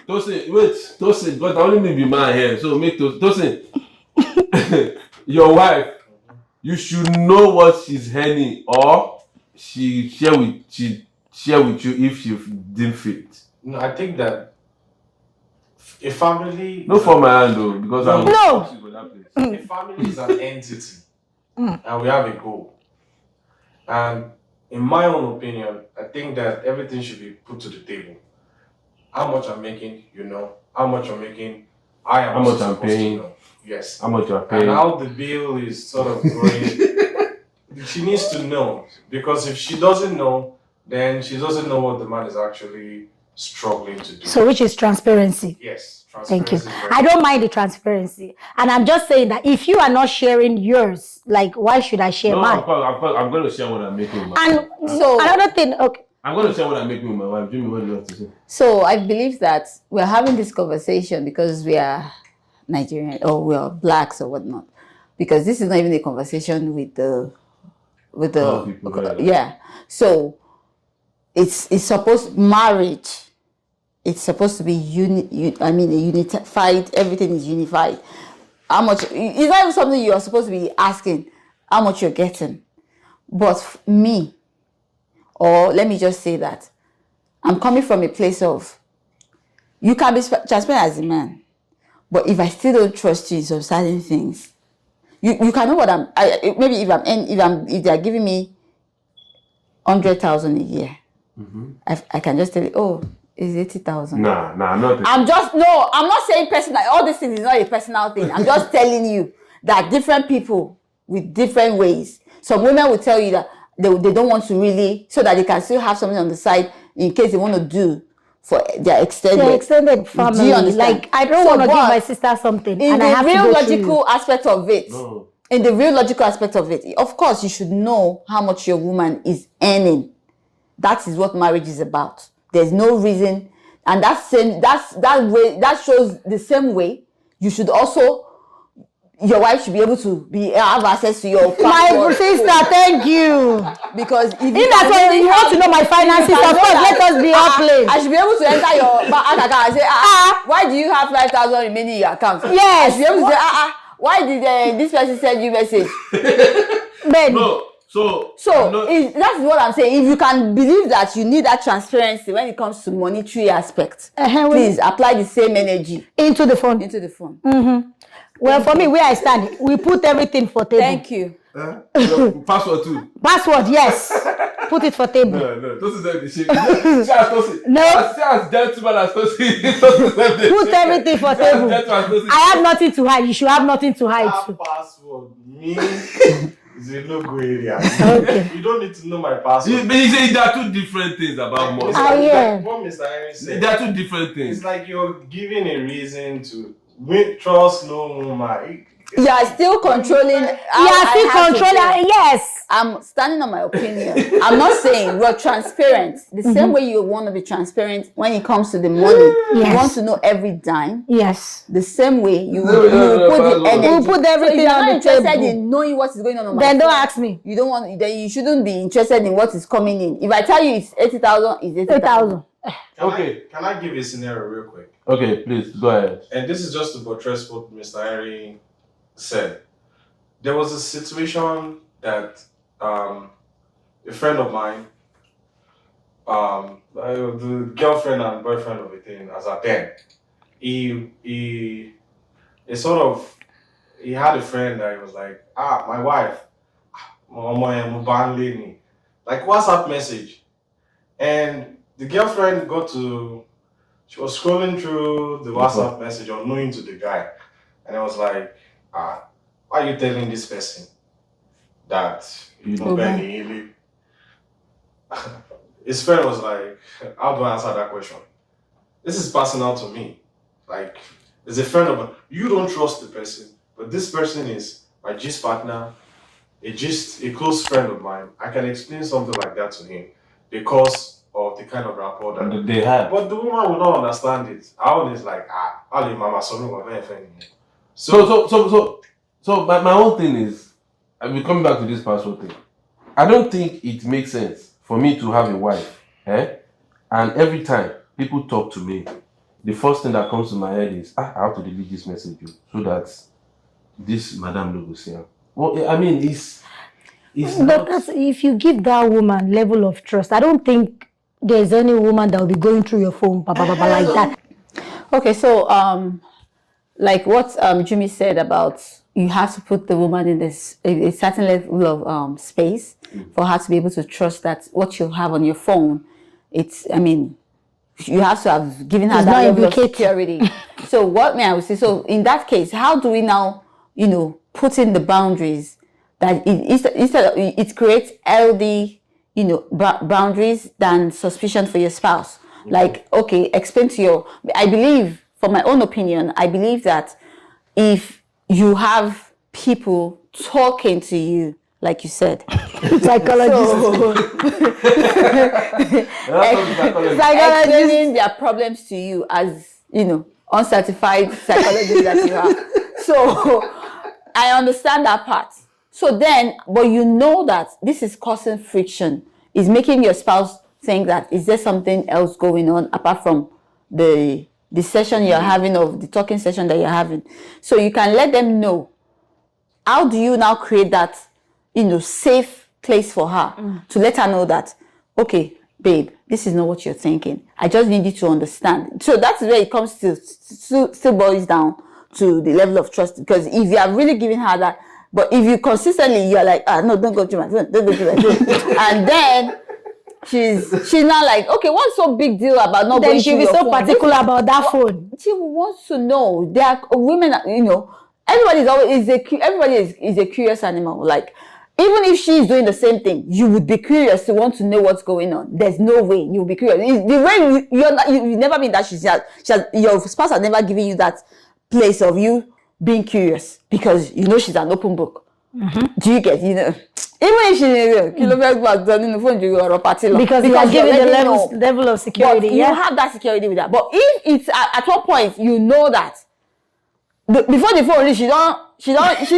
Speaker 1: Tosin, but only me be man here. So make Tosin, your wife, you should know what she's earning, or she share with you if she didn't fit.
Speaker 4: No, I think that a family.
Speaker 1: No for my hand though, because I'm
Speaker 3: No.
Speaker 1: for that place.
Speaker 4: A family is an entity, and we have a goal. And in my own opinion, I think that everything should be put to the table. How much I'm making, you know. How much I'm making, I am
Speaker 1: How much
Speaker 4: also
Speaker 1: I'm
Speaker 4: supposed to
Speaker 1: paying.
Speaker 4: know. Yes.
Speaker 1: How much you're
Speaker 4: And
Speaker 1: paying?
Speaker 4: how the bill is sort of going. She needs to know, because if she doesn't know, then she doesn't know what the man is actually struggling to do.
Speaker 3: So, which is transparency.
Speaker 4: Yes.
Speaker 3: Thank you.
Speaker 4: transparency is very
Speaker 3: I don't mind the transparency. And I'm just saying that if you are not sharing yours, like, why should I share
Speaker 1: No,
Speaker 3: mine?
Speaker 1: I'm going to share what I'm making.
Speaker 3: And
Speaker 2: So-
Speaker 3: another thing, okay.
Speaker 1: I'm going to share what I'm making with my wife. Jimmy, what do you have to say?
Speaker 2: So I believe that we're having this conversation because we are Nigerian or we are blacks or whatnot. Because this is not even a conversation with the
Speaker 1: People, right?
Speaker 2: yeah. So it's supposed marriage. It's supposed to be a unified. Everything is unified. How much? It's not even something you're supposed to be asking. How much you're getting? But me, or let me just say that I'm coming from a place of you can be transparent as a man, but if I still don't trust you in some certain things, you can know what maybe if they're giving me 100,000 a year, I can just tell you, oh, it's 80,000.
Speaker 1: Nah, I'm not.
Speaker 2: I'm not saying personal. All these things is not a personal thing. I'm just telling you that different people with different ways. Some women will tell you that they don't want to really, so that they can still have something on the side in case they want to do for their extended
Speaker 3: family.
Speaker 2: Do you understand?
Speaker 3: Like, I don't want to give my sister something,
Speaker 2: in
Speaker 3: and I have
Speaker 2: the
Speaker 3: to
Speaker 2: real
Speaker 3: go through
Speaker 2: logical
Speaker 3: you.
Speaker 2: aspect of it.
Speaker 1: No.
Speaker 2: In the real logical aspect of it, of course, you should know how much your woman is earning. That is what marriage is about. There's no reason, and that shows the same way you should also. Your wife should be able to have access to your
Speaker 3: My sister, thank you.
Speaker 2: because if
Speaker 3: that's why you want to know my finances, of course, let us be all plain.
Speaker 2: I should be able to enter your bank account and say, why do you have 5,000 remaining in your account?
Speaker 3: Yes.
Speaker 2: I should be able to say, why did this person send you message?
Speaker 3: Ben,
Speaker 1: No. So
Speaker 2: that's what I'm saying. If you can believe that you need that transparency when it comes to monetary aspects, please apply the same energy
Speaker 3: into the phone. Well, for me, where I stand, we put everything for table.
Speaker 2: Thank you.
Speaker 1: Password too.
Speaker 3: Password, yes. Put it for table.
Speaker 1: No. Don't say the shit.
Speaker 3: No.
Speaker 1: As gentleman as
Speaker 3: Put everything for table. I have nothing to hide. You should have nothing to hide too.
Speaker 4: Password is a no-go area.
Speaker 3: Okay.
Speaker 4: You don't need to know my password.
Speaker 1: But you say there are two different things about money.
Speaker 3: Yeah.
Speaker 4: What Mr. Henry said.
Speaker 1: There are two different things.
Speaker 4: It's like you're giving a reason to trust no woman.
Speaker 2: You are still controlling.
Speaker 3: Yes.
Speaker 2: I'm standing on my opinion. I'm not saying we're transparent. The same way you want to be transparent when it comes to the money. You want to know every dime.
Speaker 3: Yes.
Speaker 2: The same way you will put the energy.
Speaker 3: We'll put everything
Speaker 2: so if you're
Speaker 3: on
Speaker 2: not
Speaker 3: the
Speaker 2: interested
Speaker 3: table.
Speaker 2: in knowing what is going on my
Speaker 3: Then don't
Speaker 2: phone,
Speaker 3: ask me.
Speaker 2: You don't want. Then you shouldn't be interested in what is coming in. If I tell you it's 80,000, it's 80,000.
Speaker 4: Can I give you a scenario real quick?
Speaker 1: Okay, please go ahead.
Speaker 4: And this is just to buttress what Mr. Henry said. There was a situation that a friend of mine, the girlfriend and boyfriend of a thing as a 10, he had a friend that he was like, my wife, like WhatsApp message. And the girlfriend she was scrolling through the WhatsApp message unknowing to the guy. And I was like, why are you telling this person that you know Benny? His friend was like, how do I answer that question? This is personal to me. Like, there's a friend of mine. You don't trust the person, but this person is my gist partner, a close friend of mine. I can explain something like that to him because of the kind of rapport that
Speaker 1: they have.
Speaker 4: But the woman will not understand it. Our own is like, Ali mama
Speaker 1: So my whole thing is, I'll be coming back to this password thing. I don't think it makes sense for me to have a wife, and every time people talk to me, the first thing that comes to my head is, I have to delete this message so that this madam will see her. Well, I mean, it's
Speaker 3: but if you give that woman level of trust, I don't think there's any woman that will be going through your phone, like that.
Speaker 2: Okay, so like what Jimmy said about you have to put the woman in a certain level of space for her to be able to trust that what you have on your phone, you have to have given her that level of security. So what may I would say? So in that case, how do we now, put in the boundaries that it creates healthy, boundaries than suspicion for your spouse? Mm-hmm. Like, okay, explain to I believe, for my own opinion, I believe that if you have people talking to you, like you said,
Speaker 3: Psychologist.
Speaker 2: Explaining their problems to you as, uncertified psychologist that you are. So I understand that part. So then, but you know that this is causing friction, is making your spouse think that, is there something else going on apart from the session you're having, or the talking session that you're having. So you can let them know. How do you now create that, safe place for her to let her know that, okay, babe, this is not what you're thinking. I just need you to understand. So that's where it comes to still boils down to the level of trust. Because if you are really giving her that, but if you consistently, you're like, no, don't go to my phone, don't go to my phone. And then she's not like, okay, what's so big deal about not
Speaker 3: Then
Speaker 2: going
Speaker 3: she'll
Speaker 2: to
Speaker 3: be
Speaker 2: your
Speaker 3: so
Speaker 2: phone?
Speaker 3: particular about that phone.
Speaker 2: She wants to know. There are women, everybody is a curious animal. Like, even if she is doing the same thing, you would be curious to want to know what's going on. There's no way you'll be curious. The way you've never been that your spouse has never given you that place of you being curious, because she's an open book. Do you get, even if she's in the phone,
Speaker 3: because you are giving the level of security.
Speaker 2: You have that security with that. But if it's at one point you know that before the phone, she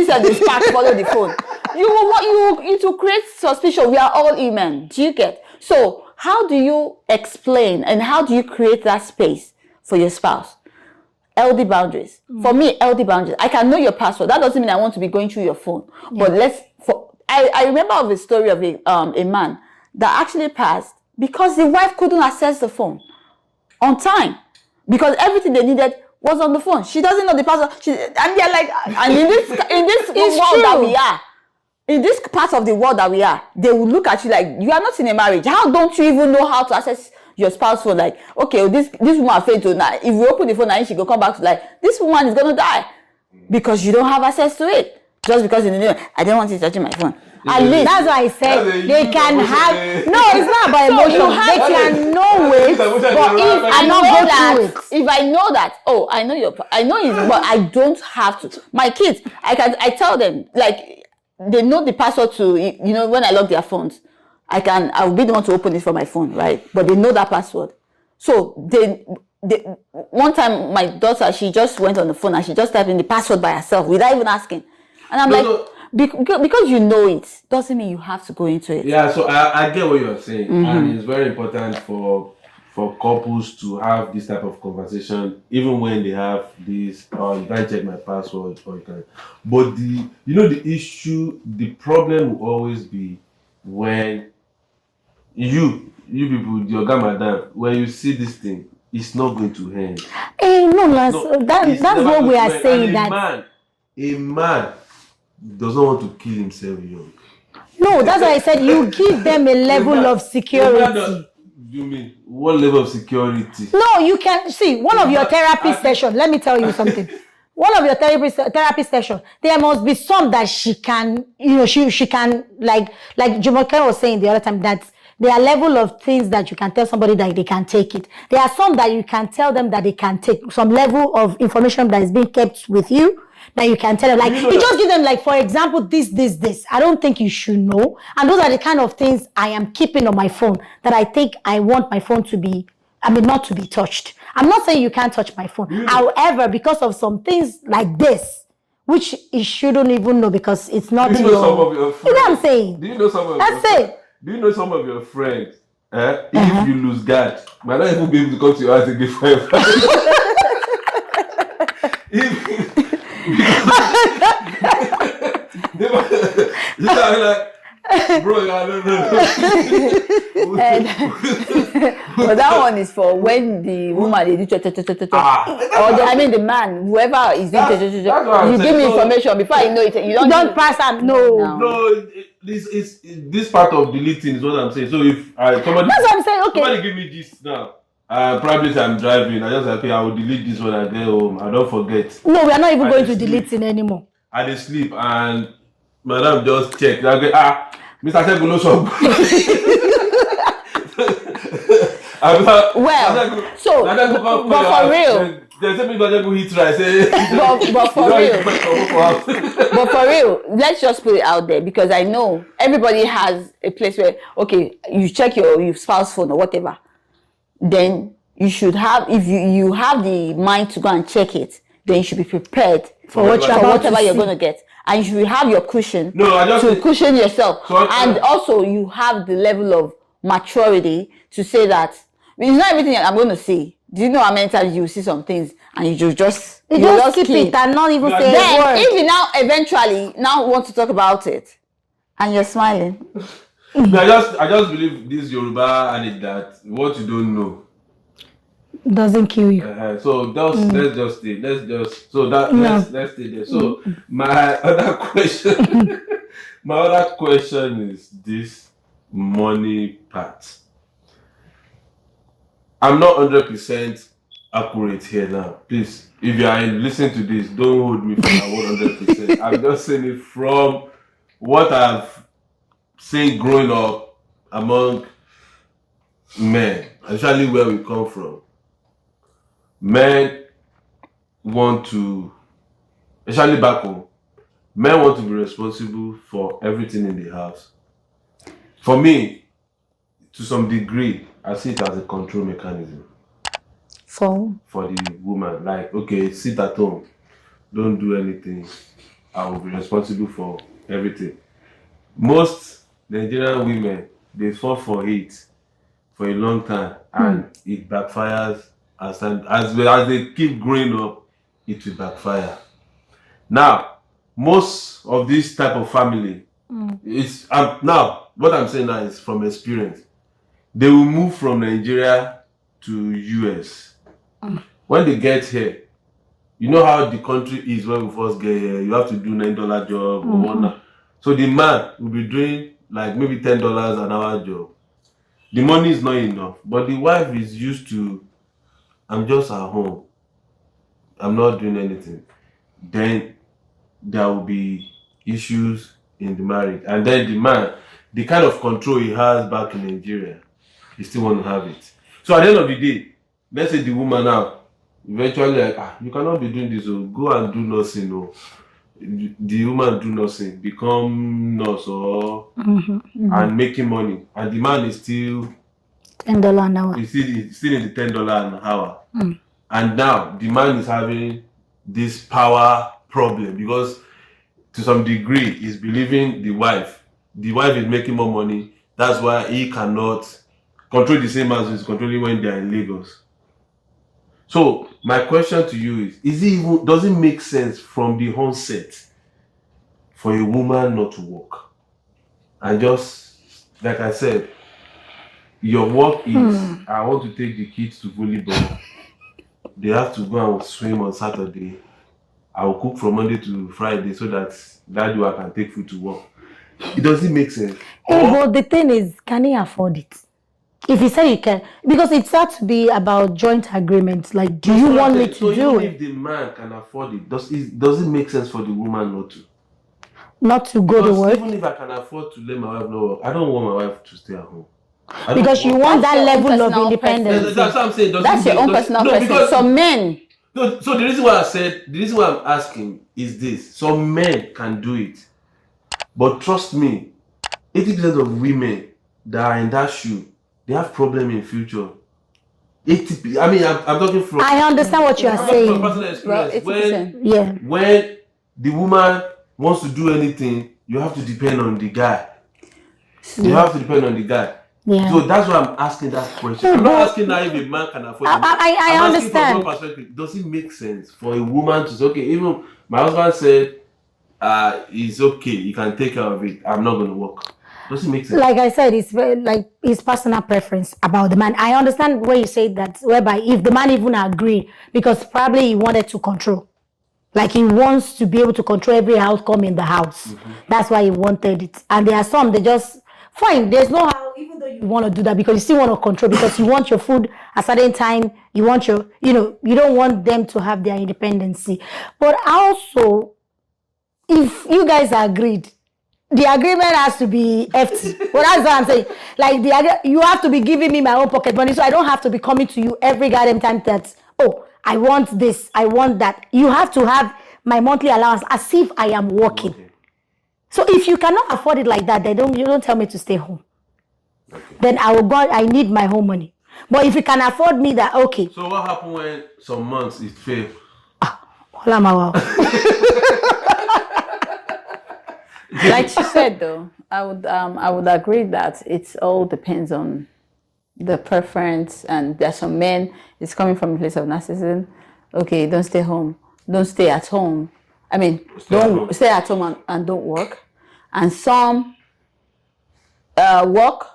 Speaker 2: said the spark follow the phone. You to create suspicion. We are all human. Do you get? So how do you explain and how do you create that space for your spouse? LD boundaries. For me, LD boundaries. I can know your password. That doesn't mean I want to be going through your phone. Yeah. But I remember of a story of a man that actually passed because the wife couldn't access the phone on time because everything they needed was on the phone. She doesn't know the password. And they're like, and in this world that we are, in this part of the world that we are, they will look at you like, you are not in a marriage. How don't you even know how to access your spouse phone? Like, okay, this woman failed to now. If we open the phone and she go come back to like, this woman is gonna die because you don't have access to it. Just because I don't want you touching my phone. At least
Speaker 3: that's why I said they can have. No, it's not about emotion. They can know it, but if I know that, I know it, but I don't have to. My kids, I tell them, like, they know the password to, when I lock their phones, I'll be the one to open it from my phone, right? But they know that password. So they one time my daughter, she just went on the phone and she just typed in the password by herself without even asking. And I'm because you know it doesn't mean you have to go into it.
Speaker 1: Yeah, so I get what you're saying, and it's very important for couples to have this type of conversation, even when they have this. You can't check my password, or you can. But the the problem will always be when you people, your madam, when you see this thing, it's not going to end.
Speaker 3: That's what we are saying. That
Speaker 1: a man does not want to kill himself young.
Speaker 3: No, that's why I said you give them a level of security.
Speaker 1: You mean what level of security?
Speaker 3: No, you can see one of your therapy sessions. Let me tell you something. One of your therapy sessions, there must be some that she can, she can like Jumoke was saying the other time, that there are level of things that you can tell somebody that they can take it. There are some that you can tell them that they can take some level of information that is being kept with you. That you can tell them, like, you just give them, like, for example, this. I don't think you should know. And those are the kind of things I am keeping on my phone that I think I want my phone to be, not to be touched. I'm not saying you can't touch my phone. Really? However, because of some things like this, which you shouldn't even know because it's not
Speaker 1: some of your friends?
Speaker 3: You know what I'm saying?
Speaker 1: Do you know some of
Speaker 3: your friends?
Speaker 1: Do you know some of your friends? If you lose guard, might not even be able to come to your house again forever. Bro,
Speaker 2: but that one is for when the woman they do or the man, whoever is doing you give me information before I know it. You don't
Speaker 3: pass and no.
Speaker 1: This part of deleting is what I'm saying. So if somebody,
Speaker 3: that's what I'm saying. Okay,
Speaker 1: somebody give me this now. Probably I'm driving. I just I will delete this when I get home. I don't forget.
Speaker 3: No, we are not even going to delete it anymore.
Speaker 1: I dey sleep and madam just check. I go, Mr. Segun no shop.
Speaker 2: Well, so but for real,
Speaker 1: There's something about people hit right.
Speaker 2: But for real. But for real, let's just put it out there, because I know everybody has a place where, okay, you check your spouse phone or whatever. Then you should have, if you have the mind to go and check it, then you should be prepared
Speaker 3: For what you're about
Speaker 2: whatever
Speaker 3: to
Speaker 2: you're
Speaker 3: see.
Speaker 2: going to get. And you should have your cushion
Speaker 1: No, I just
Speaker 2: to
Speaker 1: say-
Speaker 2: cushion yourself.
Speaker 1: So-
Speaker 2: And also you have the level of maturity to say that, it's not everything I'm going to see. Do you know how many times you see some things and you just
Speaker 3: You
Speaker 2: you
Speaker 3: just keep
Speaker 2: keep
Speaker 3: it and not even
Speaker 1: Yeah,
Speaker 3: say a
Speaker 2: then
Speaker 3: word.
Speaker 2: if you now eventually now want to talk about it and you're smiling,
Speaker 1: No, I just believe this Yoruba adage that what you don't know.
Speaker 3: Doesn't kill you.
Speaker 1: So let's just stay. Let's stay there. So my other question is this money part. I'm not 100% accurate here now. Please, if you are listening to this, don't hold me for that 100%. I'm just saying it from what I've seen growing up among men, especially where we come from. Men want to, especially back home, men want to be responsible for everything in the house. For me, to some degree, I see it as a control mechanism
Speaker 3: For
Speaker 1: for the woman. Like, okay, sit at home, don't do anything. I will be responsible for everything. Most Nigerian women, they fall for it for a long time, and it backfires as they keep growing up. It will backfire. Now, most of this type of family, it's now what I'm saying now is from experience. They will move from Nigeria to US. When they get here, you know how the country is when we first get here. You have to do $9 job or whatnot. So the man will be doing like maybe $10 an hour job. The money is not enough, but the wife is used to, I'm just at home, I'm not doing anything. Then there will be issues in the marriage. And then the man, the kind of control he has back in Nigeria, he still want to have it. So at the end of the day, let's say the woman now, eventually like, you cannot be doing this, go and do nursing, or the woman do nursing, become nurse or and making money, and the man is still
Speaker 3: $10 an hour.
Speaker 1: he's still in the $10 an hour. And now the man is having this power problem because to some degree he's believing the wife is making more money. That's why he cannot control the same as he's controlling when they're in Lagos. So my question to you is does it make sense from the onset for a woman not to work? And just like I said, your work is I want to take the kids to volleyball. They have to go and swim on Saturday. I will cook from Monday to Friday so that I can take food to work. It doesn't make sense.
Speaker 3: But the thing is, can he afford it? If he said he can, because it's had to be about joint agreements. Like, do you want me to
Speaker 1: So
Speaker 3: do
Speaker 1: even
Speaker 3: it?
Speaker 1: if the man can afford it, does it make sense for the woman not to?
Speaker 3: Not to go to
Speaker 1: Because
Speaker 3: work?
Speaker 1: even if I can afford to let my wife not work, I don't want my wife to stay at home. I don't
Speaker 3: Because you
Speaker 1: want-
Speaker 3: want that
Speaker 2: That's your own
Speaker 3: level of
Speaker 2: personal
Speaker 3: independence.
Speaker 1: That's what I'm saying. Does
Speaker 2: that's
Speaker 1: it
Speaker 2: your
Speaker 1: make-
Speaker 2: own
Speaker 1: does-
Speaker 2: personal
Speaker 1: no,
Speaker 2: preference.
Speaker 1: because-
Speaker 2: Some men,
Speaker 1: No, so the reason why I'm asking is this: some men can do it, but trust me, 80% of women that are in that shoe, they have problem in future. 80%. I mean, I'm talking from.
Speaker 3: I understand what you are
Speaker 1: I'm talking from
Speaker 3: saying.
Speaker 1: personal
Speaker 2: well,
Speaker 1: experience.
Speaker 2: 80%.
Speaker 3: Yeah.
Speaker 1: When the woman wants to do anything, you have to depend on the guy. You have to depend on the guy.
Speaker 3: Yeah.
Speaker 1: So that's why I'm asking that question. I'm not asking now if a man can afford it.
Speaker 3: I
Speaker 1: I'm asking
Speaker 3: understand.
Speaker 1: from one perspective. Does it make sense for a woman to say, okay, even my husband said, it's okay, you can take care of it. I'm not going to work. Does it make sense?
Speaker 3: Like I said, it's very, like his personal preference about the man. I understand where you say that, whereby if the man even agree, because probably he wanted to control. Like he wants to be able to control every outcome in the house. That's why he wanted it. And there are some, they just, fine, there's no how, even though you want to do that, because you still want to control, because you want your food at a certain time, you want your, you don't want them to have their independency. But also, if you guys are agreed, the agreement has to be hefty. Well, that's what I'm saying. Like, you have to be giving me my own pocket money, so I don't have to be coming to you every goddamn time that, oh, I want this, I want that. You have to have my monthly allowance as if I am working.
Speaker 1: Okay.
Speaker 3: So if you cannot afford it like that, then you don't tell me to stay home.
Speaker 1: Okay.
Speaker 3: Then I will go, I need my home money. But if you can afford me that, okay.
Speaker 1: So what happened when some months it failed?
Speaker 2: Like she said, though, I would agree that it all depends on the preference, and there's some men, it's coming from a place of narcissism. Okay, don't stay home, don't stay at home. I mean, don't stay at home and don't work. And some work,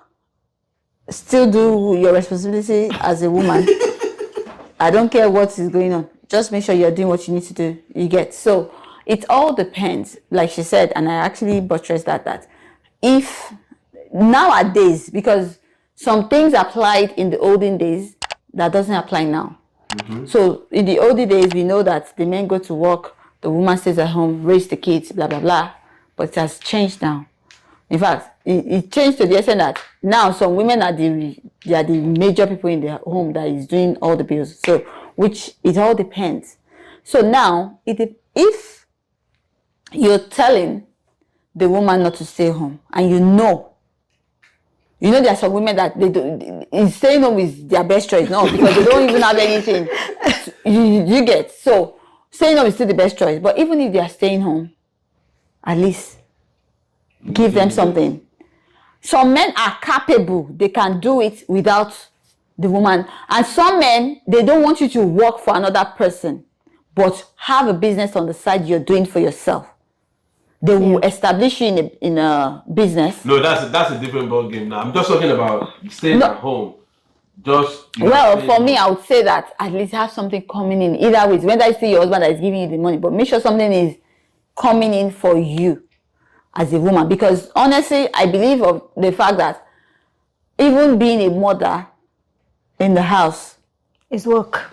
Speaker 2: still do your responsibility as a woman. I don't care what is going on. Just make sure you're doing what you need to do. You get. So it all depends, like she said, and I actually buttressed that if nowadays, because some things applied in the olden days that doesn't apply now. So in the olden days, we know that the men go to work, the woman stays at home, raise the kids, blah, blah, blah. But it has changed now. In fact, it changed to the extent that now some women are the major people in their home that is doing all the bills. So, which it all depends. So now, if you're telling the woman not to stay home, and you know there are some women that staying home is their best choice. No, because they don't even have anything. You get. So staying home is still the best choice. But even if they are staying home, at least give them something. Some men are capable. They can do it without the woman. And some men, they don't want you to work for another person, but have a business on the side you're doing for yourself. They will establish you in a business.
Speaker 1: No, that's a different ball game now. I'm just talking about staying at home.
Speaker 2: Well, for me, I would say that at least have something coming in. Either way, whether it's still your husband that is giving you the money, but make sure something is coming in for you as a woman. Because honestly, I believe of the fact that even being a mother in the house
Speaker 3: is work.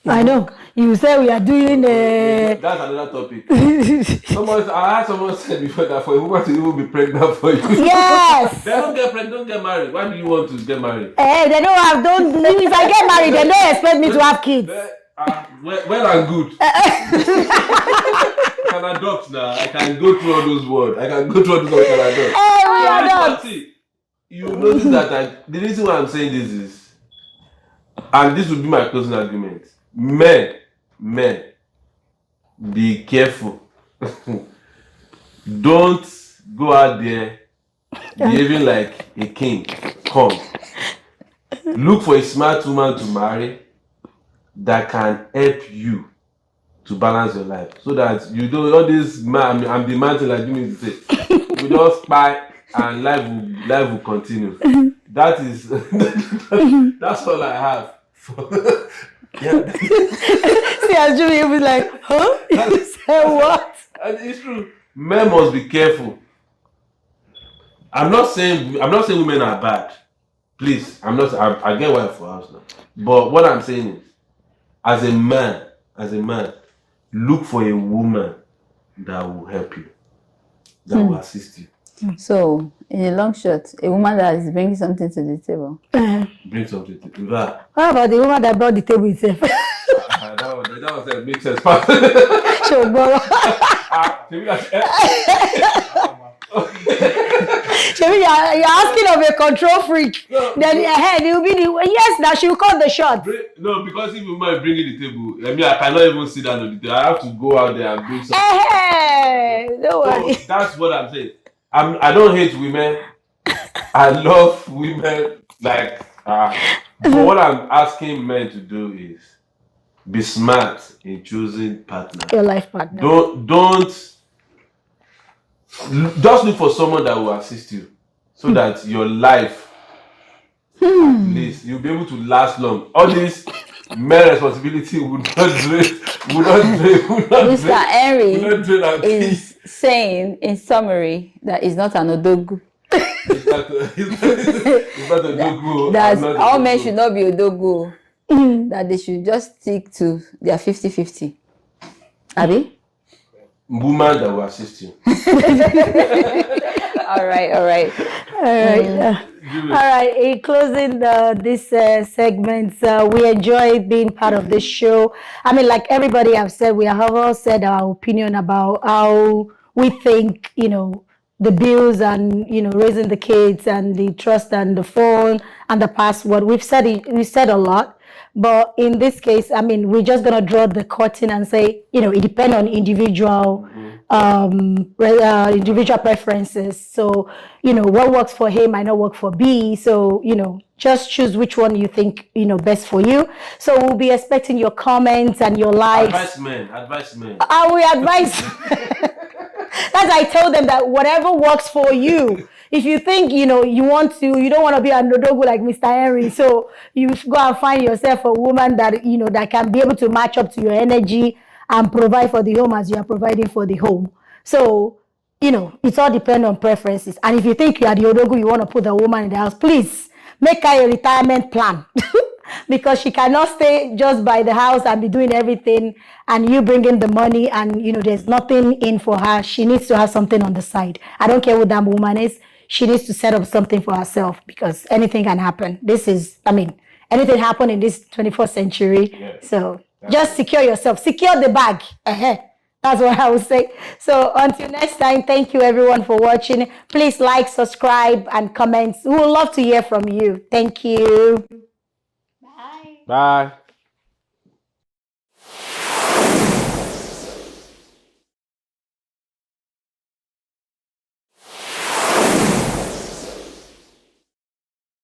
Speaker 3: I know. You say we are doing
Speaker 1: That's another topic. I heard someone said before that for a woman to even be pregnant for you.
Speaker 3: Yes.
Speaker 1: They don't get pregnant, don't get married. Why do you want to get married?
Speaker 3: They don't if I get married, they don't expect me to have kids.
Speaker 1: Well and good. I can adopt now. I can go through all those words. I can adopt.
Speaker 3: Hey, we adopt.
Speaker 1: You notice that the reason why I'm saying this is, and this will be my closing argument. Men, be careful. Don't go out there behaving like a king. Come. Look for a smart woman to marry that can help you to balance your life. So that you don't, all this man, I'm the man like you need to say, we don't spy and life will continue. That is, that's all I have. Yeah.
Speaker 3: See, as Jimmy will be like, huh? You said what?
Speaker 1: And it's true. Men must be careful. I'm not saying women are bad. Please, I get why for us now. But what I'm saying is, as a man, look for a woman that will help you, that will assist you.
Speaker 2: So, in a long shot, a woman that is bringing something to the table.
Speaker 1: Bring something to the table.
Speaker 3: How about the woman that brought the table itself?
Speaker 1: that was makes sense.
Speaker 3: Sure, bro. You're asking of a control freak.
Speaker 1: No,
Speaker 3: then it will be yes, that she will call the shot.
Speaker 1: No, because if you mind bringing the table, I cannot even sit down on the table. I have to go out there and bring something.
Speaker 3: Hey, don't worry.
Speaker 1: So that's what I'm saying. I don't hate women. I love women. But what I'm asking men to do is be smart in choosing partner.
Speaker 3: Your life partner.
Speaker 1: Don't just look for someone that will assist you, so that your life, at least, you'll be able to last long. All this male responsibility would not drain.
Speaker 2: Mr. Henry is saying, in summary, that is not an odogu.
Speaker 1: It's not a dogu.
Speaker 2: That all men should not be odogu. That they should just stick to their 50-50. Abi?
Speaker 1: Woman that will assist you.
Speaker 2: All right.
Speaker 1: Jimmy.
Speaker 3: All right, in closing this segment, we enjoyed being part of this show. I mean, like everybody have said, we have all said our opinion about how we think, the bills and, raising the kids and the trust and the phone and the password. We said a lot. But in this case, I mean, we're just gonna draw the curtain and say, it depends on individual preferences. So, what works for him might not work for B. So, just choose which one you think, best for you. So we'll be expecting your comments and your likes.
Speaker 1: Advice.
Speaker 3: I will advise. That's I told them that whatever works for you. If you think, you don't want to be an odogu like Mr. Henry, so you go and find yourself a woman that, that can be able to match up to your energy and provide for the home as you are providing for the home. So, it's all depends on preferences. And if you think you are the odogu, you want to put the woman in the house, please make her a retirement plan. Because she cannot stay just by the house and be doing everything and you bring in the money and, there's nothing in for her. She needs to have something on the side. I don't care who that woman is. She needs to set up something for herself because anything can happen. Anything happen in this 21st century.
Speaker 1: Yeah.
Speaker 3: So just secure yourself. Secure the bag. That's what I would say. So until next time, thank you everyone for watching. Please like, subscribe, and comment. We would love to hear from you. Thank you.
Speaker 1: Bye.